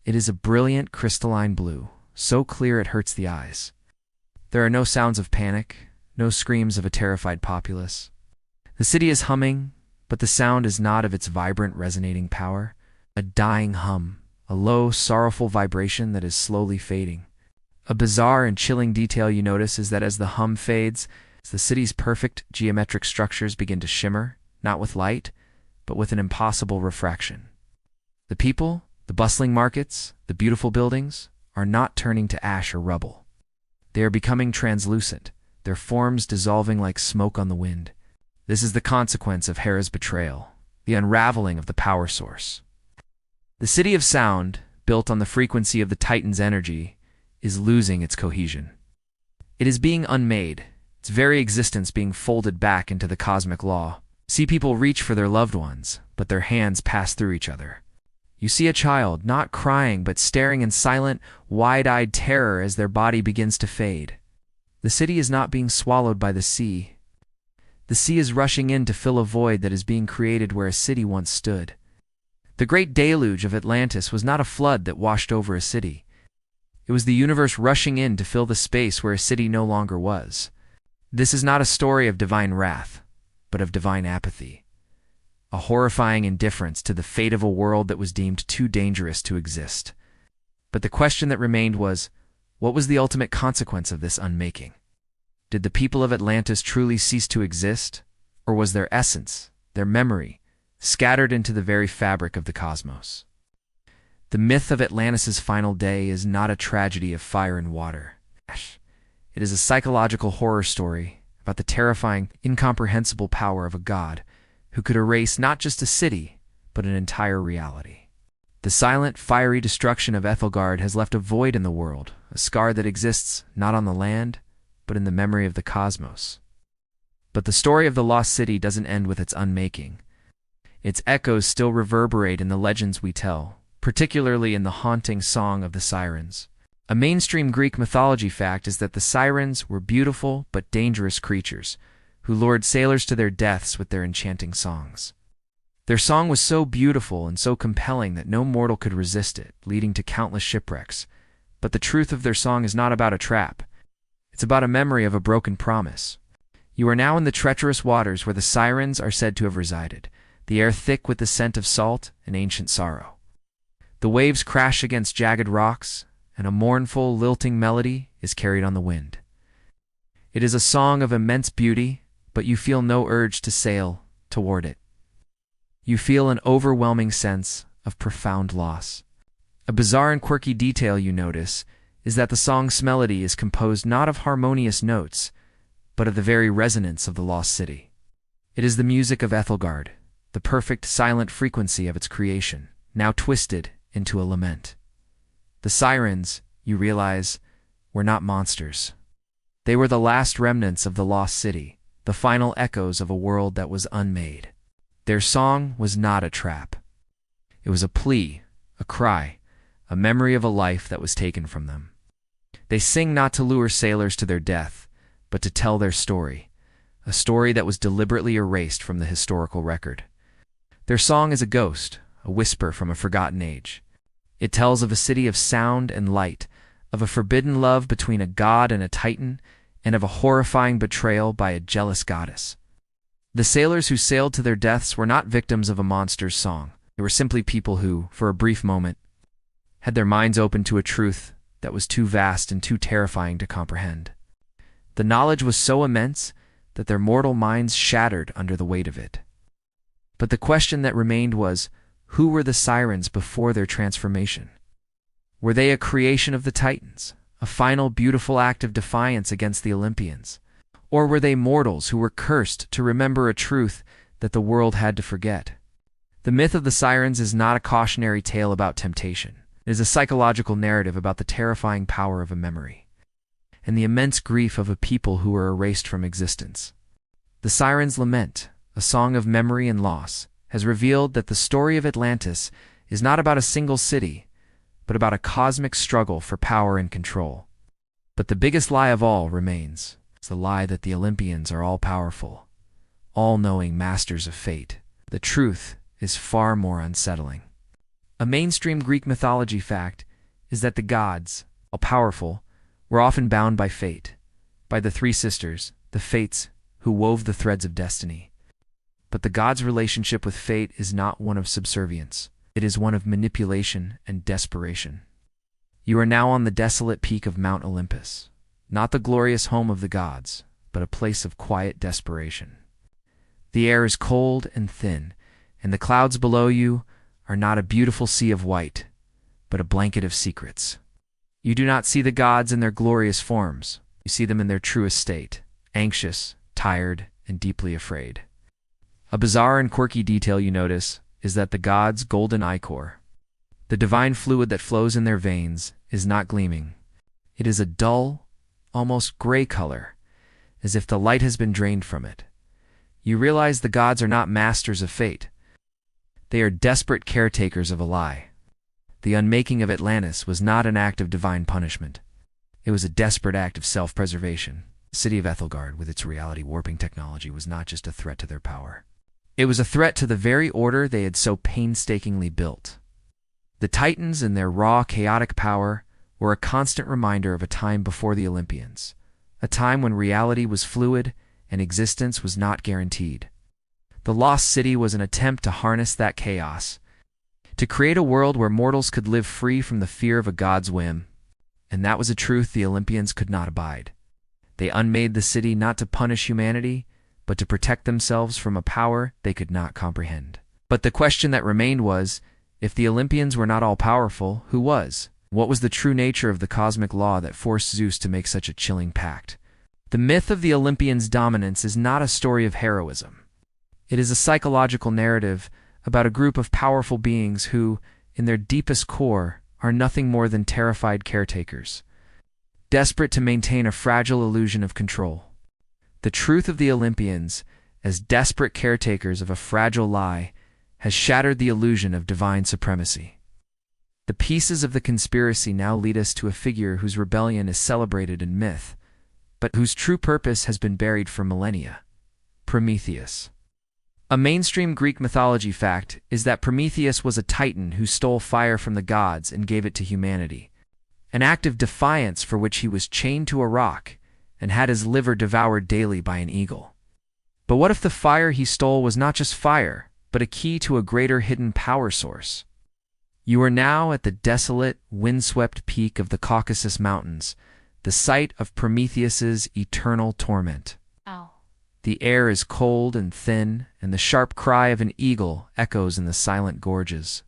S1: It is a brilliant crystalline blue, so clear it hurts the eyes. There are no sounds of panic, no screams of a terrified populace. The city is humming, but the sound is not of its vibrant, resonating power. A dying hum, a low, sorrowful vibration that is slowly fading. A bizarre and chilling detail you notice is that as the hum fades, the city's perfect geometric structures begin to shimmer, not with light, but with an impossible refraction. The people, the bustling markets, the beautiful buildings, are not turning to ash or rubble. They are becoming translucent, their forms dissolving like smoke on the wind. This is the consequence of Hera's betrayal, the unraveling of the power source. The city of sound, built on the frequency of the Titan's energy, is losing its cohesion. It is being unmade, its very existence being folded back into the cosmic law. See people reach for their loved ones, but their hands pass through each other. You see a child, not crying, but staring in silent, wide-eyed terror as their body begins to fade. The city is not being swallowed by the sea. The sea is rushing in to fill a void that is being created where a city once stood. The great deluge of Atlantis was not a flood that washed over a city. It was the universe rushing in to fill the space where a city no longer was. This is not a story of divine wrath, but of divine apathy. A horrifying indifference to the fate of a world that was deemed too dangerous to exist. But the question that remained was, what was the ultimate consequence of this unmaking? Did the people of Atlantis truly cease to exist, or was their essence, their memory, scattered into the very fabric of the cosmos? The myth of Atlantis' final day is not a tragedy of fire and water. It is a psychological horror story about the terrifying, incomprehensible power of a god who could erase not just a city, but an entire reality. The silent, fiery destruction of Ethelgard has left a void in the world, a scar that exists not on the land, but in the memory of the cosmos. But the story of the lost city doesn't end with its unmaking. Its echoes still reverberate in the legends we tell, particularly in the haunting Song of the Sirens. A mainstream Greek mythology fact is that the sirens were beautiful but dangerous creatures who lured sailors to their deaths with their enchanting songs. Their song was so beautiful and so compelling that no mortal could resist it, leading to countless shipwrecks. But the truth of their song is not about a trap. It's about a memory of a broken promise. You are now in the treacherous waters where the sirens are said to have resided, the air thick with the scent of salt and ancient sorrow. The waves crash against jagged rocks, and a mournful, lilting melody is carried on the wind. It is a song of immense beauty, but you feel no urge to sail toward it. You feel an overwhelming sense of profound loss. A bizarre and quirky detail you notice is that the song's melody is composed not of harmonious notes, but of the very resonance of the lost city. It is the music of Ethelgard, the perfect silent frequency of its creation, now twisted into a lament. The sirens, you realize, were not monsters. They were the last remnants of the lost city, the final echoes of a world that was unmade. Their song was not a trap. It was a plea, a cry, a memory of a life that was taken from them. They sing not to lure sailors to their death, but to tell their story, a story that was deliberately erased from the historical record. Their song is a ghost, a whisper from a forgotten age. It tells of a city of sound and light, of a forbidden love between a god and a titan, and of a horrifying betrayal by a jealous goddess. The sailors who sailed to their deaths were not victims of a monster's song. They were simply people who, for a brief moment, had their minds open to a truth that was too vast and too terrifying to comprehend. The knowledge was so immense that their mortal minds shattered under the weight of it. But the question that remained was, who were the sirens before their transformation? Were they a creation of the Titans, a final beautiful act of defiance against the Olympians? Or were they mortals who were cursed to remember a truth that the world had to forget? The myth of the sirens is not a cautionary tale about temptation. It is a psychological narrative about the terrifying power of a memory, and the immense grief of a people who were erased from existence. The Sirens' Lament, a song of memory and loss, has revealed that the story of Atlantis is not about a single city, but about a cosmic struggle for power and control. But the biggest lie of all remains. It's the lie that the Olympians are all-powerful, all-knowing masters of fate. The truth is far more unsettling. A mainstream Greek mythology fact is that the gods, all-powerful, were often bound by fate, by the three sisters, the Fates, who wove the threads of destiny. But the gods' relationship with fate is not one of subservience. It is one of manipulation and desperation. You are now on the desolate peak of Mount Olympus, not the glorious home of the gods, but a place of quiet desperation. The air is cold and thin, and the clouds below you are not a beautiful sea of white, but a blanket of secrets. You do not see the gods in their glorious forms. You see them in their truest state, anxious, tired, and deeply afraid. A bizarre and quirky detail you notice is that the gods' golden ichor, the divine fluid that flows in their veins, is not gleaming. It is a dull, almost gray color, as if the light has been drained from it. You realize the gods are not masters of fate. They are desperate caretakers of a lie. The unmaking of Atlantis was not an act of divine punishment. It was a desperate act of self-preservation. The city of Ethelgard, with its reality-warping technology, was not just a threat to their power. It was a threat to the very order they had so painstakingly built. The Titans and their raw, chaotic power were a constant reminder of a time before the Olympians, a time when reality was fluid and existence was not guaranteed. The lost city was an attempt to harness that chaos, to create a world where mortals could live free from the fear of a god's whim, and that was a truth the Olympians could not abide. They unmade the city not to punish humanity, but to protect themselves from a power they could not comprehend. But the question that remained was, if the Olympians were not all-powerful, who was? What was the true nature of the cosmic law that forced Zeus to make such a chilling pact? The myth of the Olympians' dominance is not a story of heroism. It is a psychological narrative about a group of powerful beings who, in their deepest core, are nothing more than terrified caretakers, desperate to maintain a fragile illusion of control. The truth of the Olympians, as desperate caretakers of a fragile lie, has shattered the illusion of divine supremacy. The pieces of the conspiracy now lead us to a figure whose rebellion is celebrated in myth, but whose true purpose has been buried for millennia: Prometheus. A mainstream Greek mythology fact is that Prometheus was a titan who stole fire from the gods and gave it to humanity, an act of defiance for which he was chained to a rock and had his liver devoured daily by an eagle. But what if the fire he stole was not just fire, but a key to a greater hidden power source? You are now at the desolate, windswept peak of the Caucasus Mountains, the site of Prometheus's eternal torment.
S2: Ow.
S1: The air is cold and thin, and the sharp cry of an eagle echoes in the silent gorges.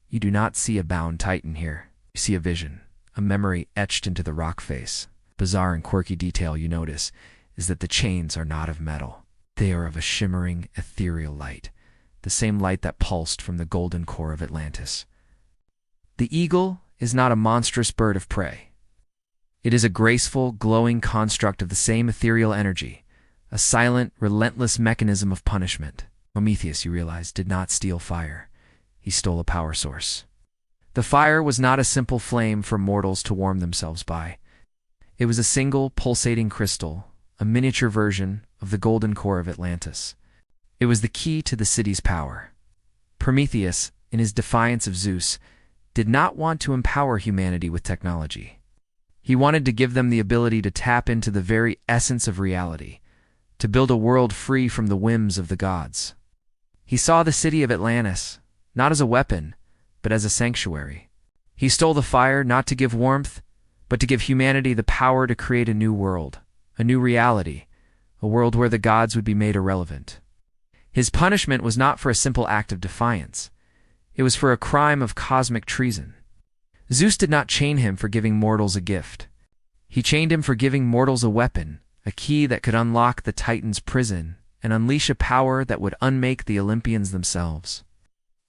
S1: You do not see a bound titan here. You see a vision, a memory etched into the rock face. Bizarre and quirky detail you notice is that the chains are not of metal. They are of a shimmering, ethereal light, the same light that pulsed from the golden core of Atlantis. The eagle is not a monstrous bird of prey. It is a graceful, glowing construct of the same ethereal energy, a silent, relentless mechanism of punishment. Prometheus, you realize, did not steal fire. He stole a power source. The fire was not a simple flame for mortals to warm themselves by. It was a single, pulsating crystal, a miniature version of the golden core of Atlantis. It was the key to the city's power. Prometheus, in his defiance of Zeus, did not want to empower humanity with technology. He wanted to give them the ability to tap into the very essence of reality, to build a world free from the whims of the gods. He saw the city of Atlantis, not as a weapon, but as a sanctuary. He stole the fire not to give warmth, but to give humanity the power to create a new world, a new reality, a world where the gods would be made irrelevant. His punishment was not for a simple act of defiance. It was for a crime of cosmic treason. Zeus did not chain him for giving mortals a gift. He chained him for giving mortals a weapon, a key that could unlock the Titan's prison and unleash a power that would unmake the Olympians themselves.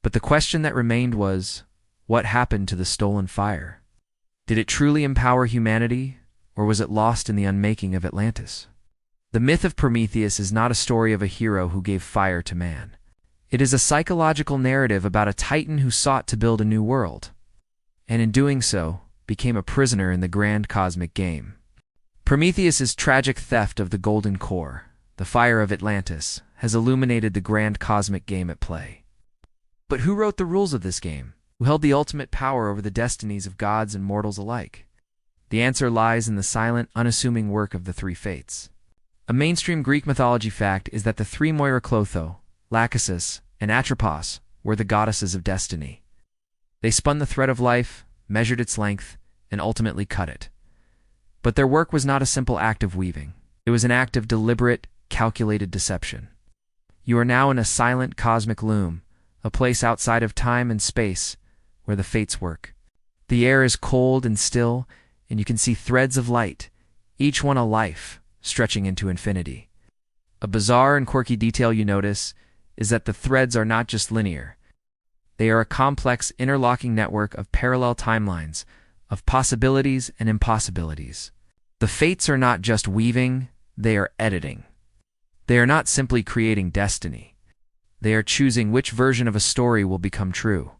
S1: But the question that remained was, what happened to the stolen fire? Did it truly empower humanity, or was it lost in the unmaking of Atlantis? The myth of Prometheus is not a story of a hero who gave fire to man. It is a psychological narrative about a titan who sought to build a new world, and in doing so, became a prisoner in the grand cosmic game. Prometheus's tragic theft of the golden core, the fire of Atlantis, has illuminated the grand cosmic game at play. But who wrote the rules of this game? Who held the ultimate power over the destinies of gods and mortals alike? The answer lies in the silent, unassuming work of the three fates. A mainstream Greek mythology fact is that the three Moira Clotho, Lachesis, and Atropos, were the goddesses of destiny. They spun the thread of life, measured its length, and ultimately cut it. But their work was not a simple act of weaving. It was an act of deliberate, calculated deception. You are now in a silent cosmic loom, a place outside of time and space, where the fates work. The air is cold and still, and you can see threads of light, each one a life, stretching into infinity. A bizarre and quirky detail you notice is that the threads are not just linear. They are a complex, interlocking network of parallel timelines, of possibilities and impossibilities. The fates are not just weaving, they are editing. They are not simply creating destiny. They are choosing which version of a story will become true.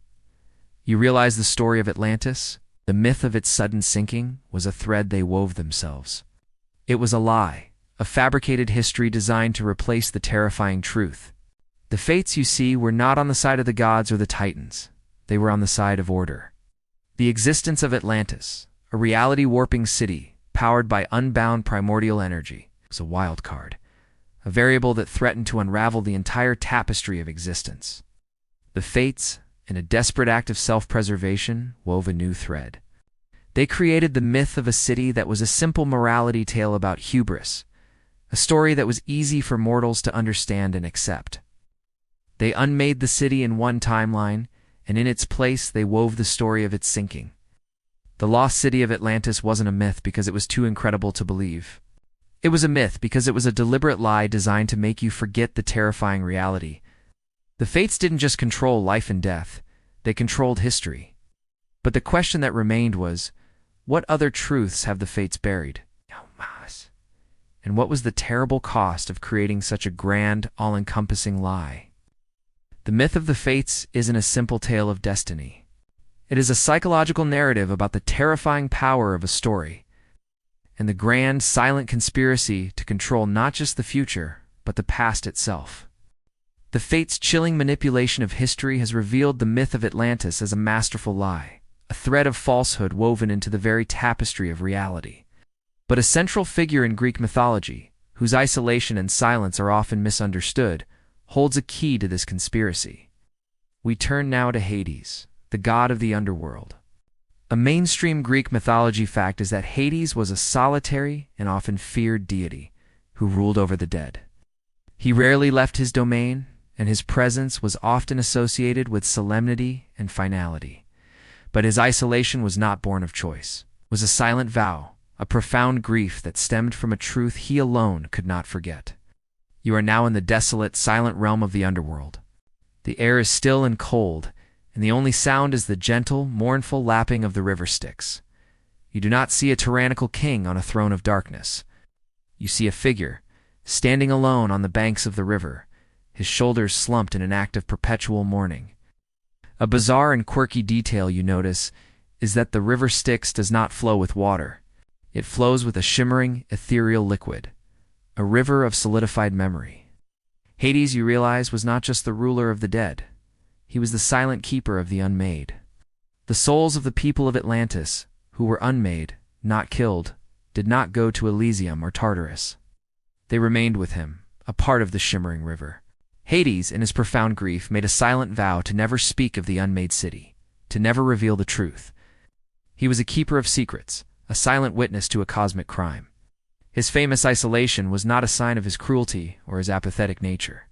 S1: You realize the story of Atlantis, the myth of its sudden sinking, was a thread they wove themselves. It was a lie, a fabricated history designed to replace the terrifying truth. The fates you see were not on the side of the gods or the titans. They were on the side of order. The existence of Atlantis, a reality-warping city powered by unbound primordial energy, was a wild card, a variable that threatened to unravel the entire tapestry of existence. The fates, in a desperate act of self-preservation, wove a new thread. They created the myth of a city that was a simple morality tale about hubris, a story that was easy for mortals to understand and accept. They unmade the city in one timeline, and in its place they wove the story of its sinking. The lost city of Atlantis wasn't a myth because it was too incredible to believe. It was a myth because it was a deliberate lie designed to make you forget the terrifying reality. The fates didn't just control life and death, they controlled history. But the question that remained was, what other truths have the fates buried? And what was the terrible cost of creating such a grand, all-encompassing lie? The myth of the fates isn't a simple tale of destiny. It is a psychological narrative about the terrifying power of a story and the grand, silent conspiracy to control not just the future, but the past itself. The fates' chilling manipulation of history has revealed the myth of Atlantis as a masterful lie, a thread of falsehood woven into the very tapestry of reality. But a central figure in Greek mythology, whose isolation and silence are often misunderstood, holds a key to this conspiracy. We turn now to Hades, the god of the underworld. A mainstream Greek mythology fact is that Hades was a solitary and often feared deity who ruled over the dead. He rarely left his domain, and his presence was often associated with solemnity and finality. But his isolation was not born of choice. It was a silent vow, a profound grief that stemmed from a truth he alone could not forget. You are now in the desolate, silent realm of the underworld. The air is still and cold, and the only sound is the gentle, mournful lapping of the river Styx. You do not see a tyrannical king on a throne of darkness. You see a figure, standing alone on the banks of the river, his shoulders slumped in an act of perpetual mourning. A bizarre and quirky detail you notice is that the river Styx does not flow with water. It flows with a shimmering, ethereal liquid, a river of solidified memory. Hades, you realize, was not just the ruler of the dead. He was the silent keeper of the unmade. The souls of the people of Atlantis, who were unmade, not killed, did not go to Elysium or Tartarus. They remained with him, a part of the shimmering river. Hades, in his profound grief, made a silent vow to never speak of the unmade city, to never reveal the truth. He was a keeper of secrets, a silent witness to a cosmic crime. His famous isolation was not a sign of his cruelty or his apathetic nature.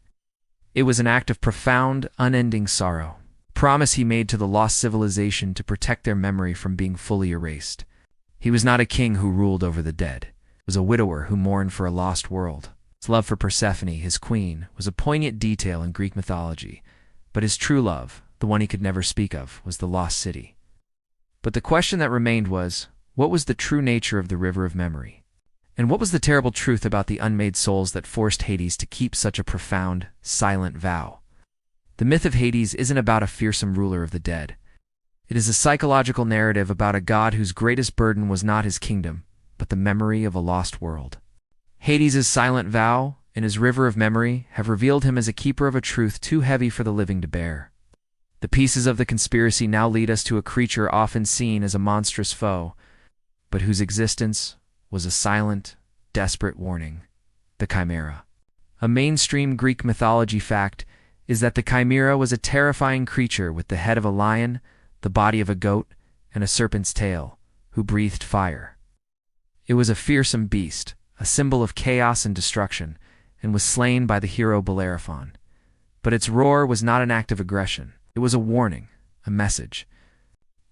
S1: It was an act of profound, unending sorrow, a promise he made to the lost civilization to protect their memory from being fully erased. He was not a king who ruled over the dead. He was a widower who mourned for a lost world. His love for Persephone, his queen, was a poignant detail in Greek mythology, but his true love, the one he could never speak of, was the lost city. But the question that remained was, what was the true nature of the river of memory? And what was the terrible truth about the unmade souls that forced Hades to keep such a profound, silent vow? The myth of Hades isn't about a fearsome ruler of the dead. It is a psychological narrative about a god whose greatest burden was not his kingdom, but the memory of a lost world. Hades' silent vow and his river of memory have revealed him as a keeper of a truth too heavy for the living to bear. The pieces of the conspiracy now lead us to a creature often seen as a monstrous foe, but whose existence was a silent, desperate warning: the Chimera. A mainstream Greek mythology fact is that the Chimera was a terrifying creature with the head of a lion, the body of a goat, and a serpent's tail, who breathed fire. It was a fearsome beast, a symbol of chaos and destruction, and was slain by the hero Bellerophon. But its roar was not an act of aggression. It was a warning, a message.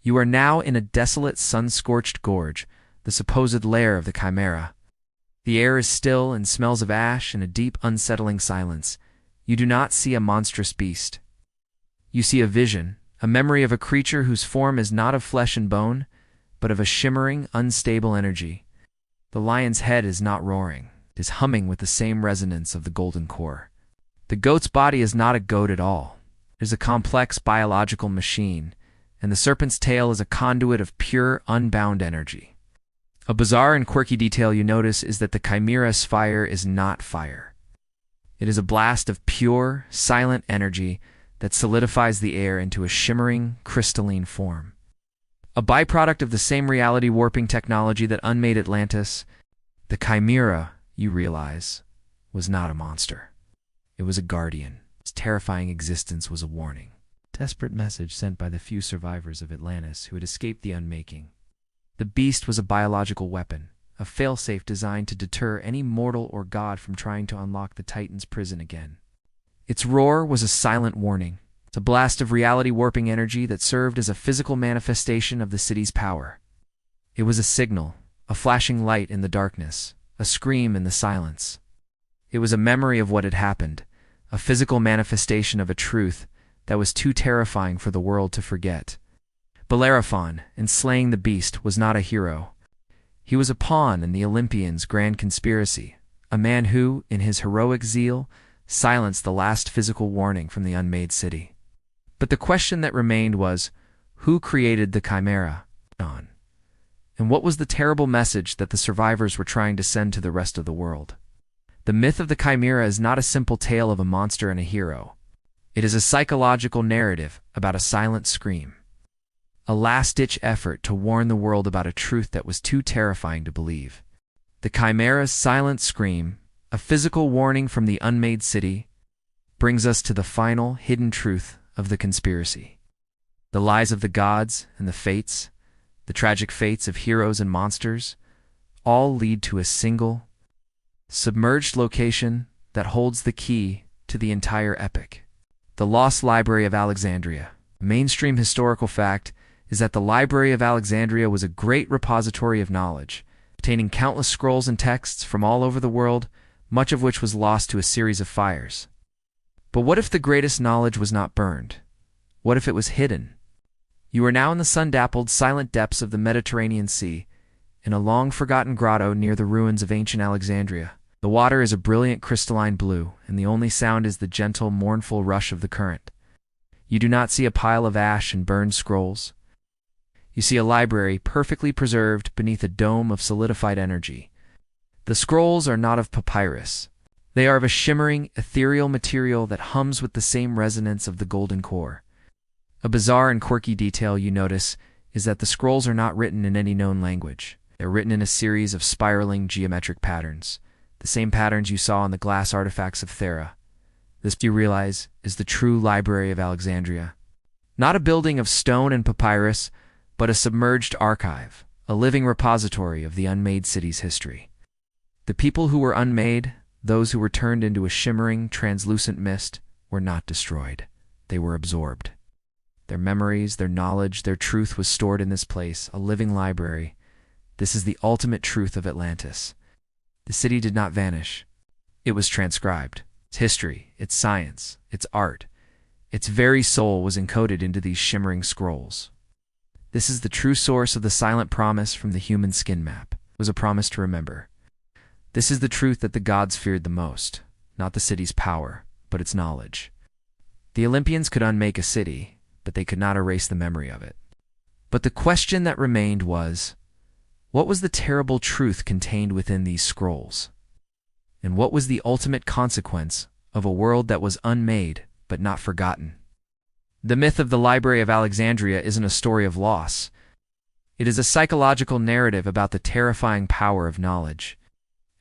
S1: You are now in a desolate, sun-scorched gorge, the supposed lair of the Chimera. The air is still and smells of ash and a deep, unsettling silence. You do not see a monstrous beast. You see a vision, a memory of a creature whose form is not of flesh and bone, but of a shimmering, unstable energy. The lion's head is not roaring. It is humming with the same resonance of the golden core. The goat's body is not a goat at all. It is a complex biological machine, and the serpent's tail is a conduit of pure, unbound energy. A bizarre and quirky detail you notice is that the Chimera's fire is not fire. It is a blast of pure, silent energy that solidifies the air into a shimmering, crystalline form. A byproduct of the same reality warping technology that unmade Atlantis, the Chimera, you realize, was not a monster. It was a guardian. Its terrifying existence was a warning. A desperate message sent by the few survivors of Atlantis who had escaped the unmaking. The beast was a biological weapon, a failsafe designed to deter any mortal or god from trying to unlock the Titan's prison again. Its roar was a silent warning. It's a blast of reality-warping energy that served as a physical manifestation of the city's power. It was a signal, a flashing light in the darkness, a scream in the silence. It was a memory of what had happened, a physical manifestation of a truth that was too terrifying for the world to forget. Bellerophon, in slaying the beast, was not a hero. He was a pawn in the Olympians' grand conspiracy, a man who, in his heroic zeal, silenced the last physical warning from the unmade city. But the question that remained was, who created the chimera? And what was the terrible message that the survivors were trying to send to the rest of the world? The myth of the chimera is not a simple tale of a monster and a hero. It is a psychological narrative about a silent scream, a last-ditch effort to warn the world about a truth that was too terrifying to believe. The chimera's silent scream, a physical warning from the unmade city, brings us to the final, hidden truth of the conspiracy. The lies of the gods and the fates, the tragic fates of heroes and monsters, all lead to a single, submerged location that holds the key to the entire epic. The Lost Library of Alexandria. A mainstream historical fact is that the Library of Alexandria was a great repository of knowledge, containing countless scrolls and texts from all over the world, much of which was lost to a series of fires. But what if the greatest knowledge was not burned? What if it was hidden? You are now in the sun-dappled, silent depths of the Mediterranean Sea, in a long-forgotten grotto near the ruins of ancient Alexandria. The water is a brilliant crystalline blue, and the only sound is the gentle, mournful rush of the current. You do not see a pile of ash and burned scrolls. You see a library perfectly preserved beneath a dome of solidified energy. The scrolls are not of papyrus. They are of a shimmering, ethereal material that hums with the same resonance of the golden core. A bizarre and quirky detail you notice is that the scrolls are not written in any known language. They're written in a series of spiraling geometric patterns, the same patterns you saw on the glass artifacts of Thera. This, you realize, is the true Library of Alexandria. Not a building of stone and papyrus, but a submerged archive, a living repository of the unmade city's history. The people who were unmade, those who were turned into a shimmering, translucent mist, were not destroyed. They were absorbed. Their memories, their knowledge, their truth was stored in this place, a living library. This is the ultimate truth of Atlantis. The city did not vanish. It was transcribed. Its history, its science, its art, its very soul was encoded into these shimmering scrolls. This is the true source of the silent promise from the human skin map. It was a promise to remember. This is the truth that the gods feared the most, not the city's power, but its knowledge. The Olympians could unmake a city, but they could not erase the memory of it. But the question that remained was, what was the terrible truth contained within these scrolls? And what was the ultimate consequence of a world that was unmade but not forgotten? The myth of the Library of Alexandria isn't a story of loss. It is a psychological narrative about the terrifying power of knowledge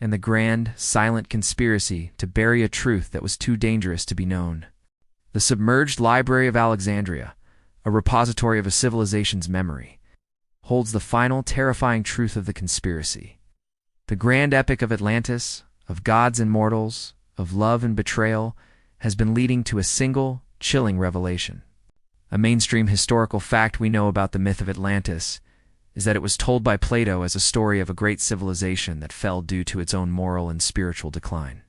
S1: and the grand, silent conspiracy to bury a truth that was too dangerous to be known. The submerged Library of Alexandria, a repository of a civilization's memory, holds the final terrifying truth of the conspiracy. The grand epic of Atlantis, of gods and mortals, of love and betrayal, has been leading to a single, chilling revelation. A mainstream historical fact we know about the myth of Atlantis is that it was told by Plato as a story of a great civilization that fell due to its own moral and spiritual decline.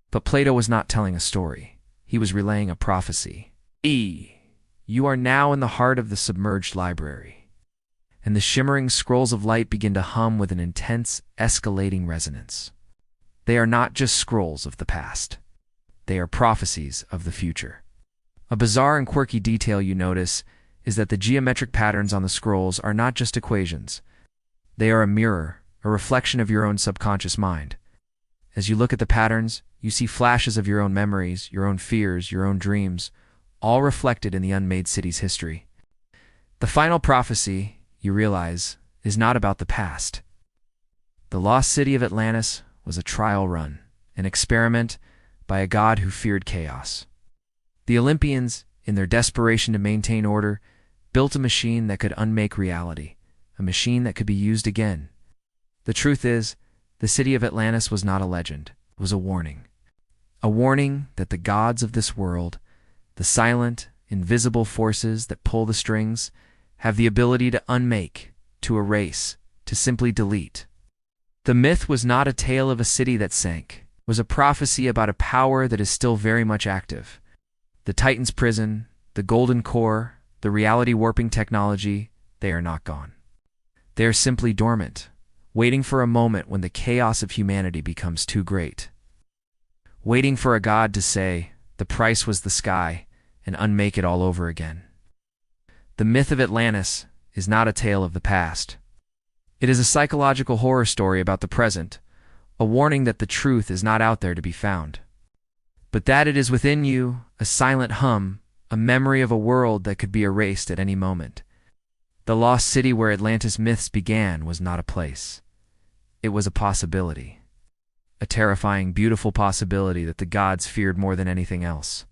S1: But Plato was not telling a story. He was relaying a prophecy. You are now in the heart of the submerged library, and the shimmering scrolls of light begin to hum with an intense, escalating resonance. They are not just scrolls of the past. They are prophecies of the future. A bizarre and quirky detail you notice is that the geometric patterns on the scrolls are not just equations. They are a mirror, a reflection of your own subconscious mind. As you look at the patterns, you see flashes of your own memories, your own fears, your own dreams, all reflected in the unmade city's history. The final prophecy, you realize, is not about the past. The lost city of Atlantis was a trial run, an experiment by a god who feared chaos. The Olympians, in their desperation to maintain order, built a machine that could unmake reality, a machine that could be used again. The truth is, the city of Atlantis was not a legend, it was a warning. A warning that the gods of this world, the silent, invisible forces that pull the strings, have the ability to unmake, to erase, to simply delete. The myth was not a tale of a city that sank. It was a prophecy about a power that is still very much active. The Titan's prison, the golden core, the reality-warping technology, they are not gone. They are simply dormant, waiting for a moment when the chaos of humanity becomes too great. Waiting for a god to say, the price was the sky, and unmake it all over again. The myth of Atlantis is not a tale of the past. It is a psychological horror story about the present, a warning that the truth is not out there to be found, but that it is within you, a silent hum, a memory of a world that could be erased at any moment. The lost city where Atlantis myths began was not a place. It was a possibility. A terrifying, beautiful possibility that the gods feared more than anything else.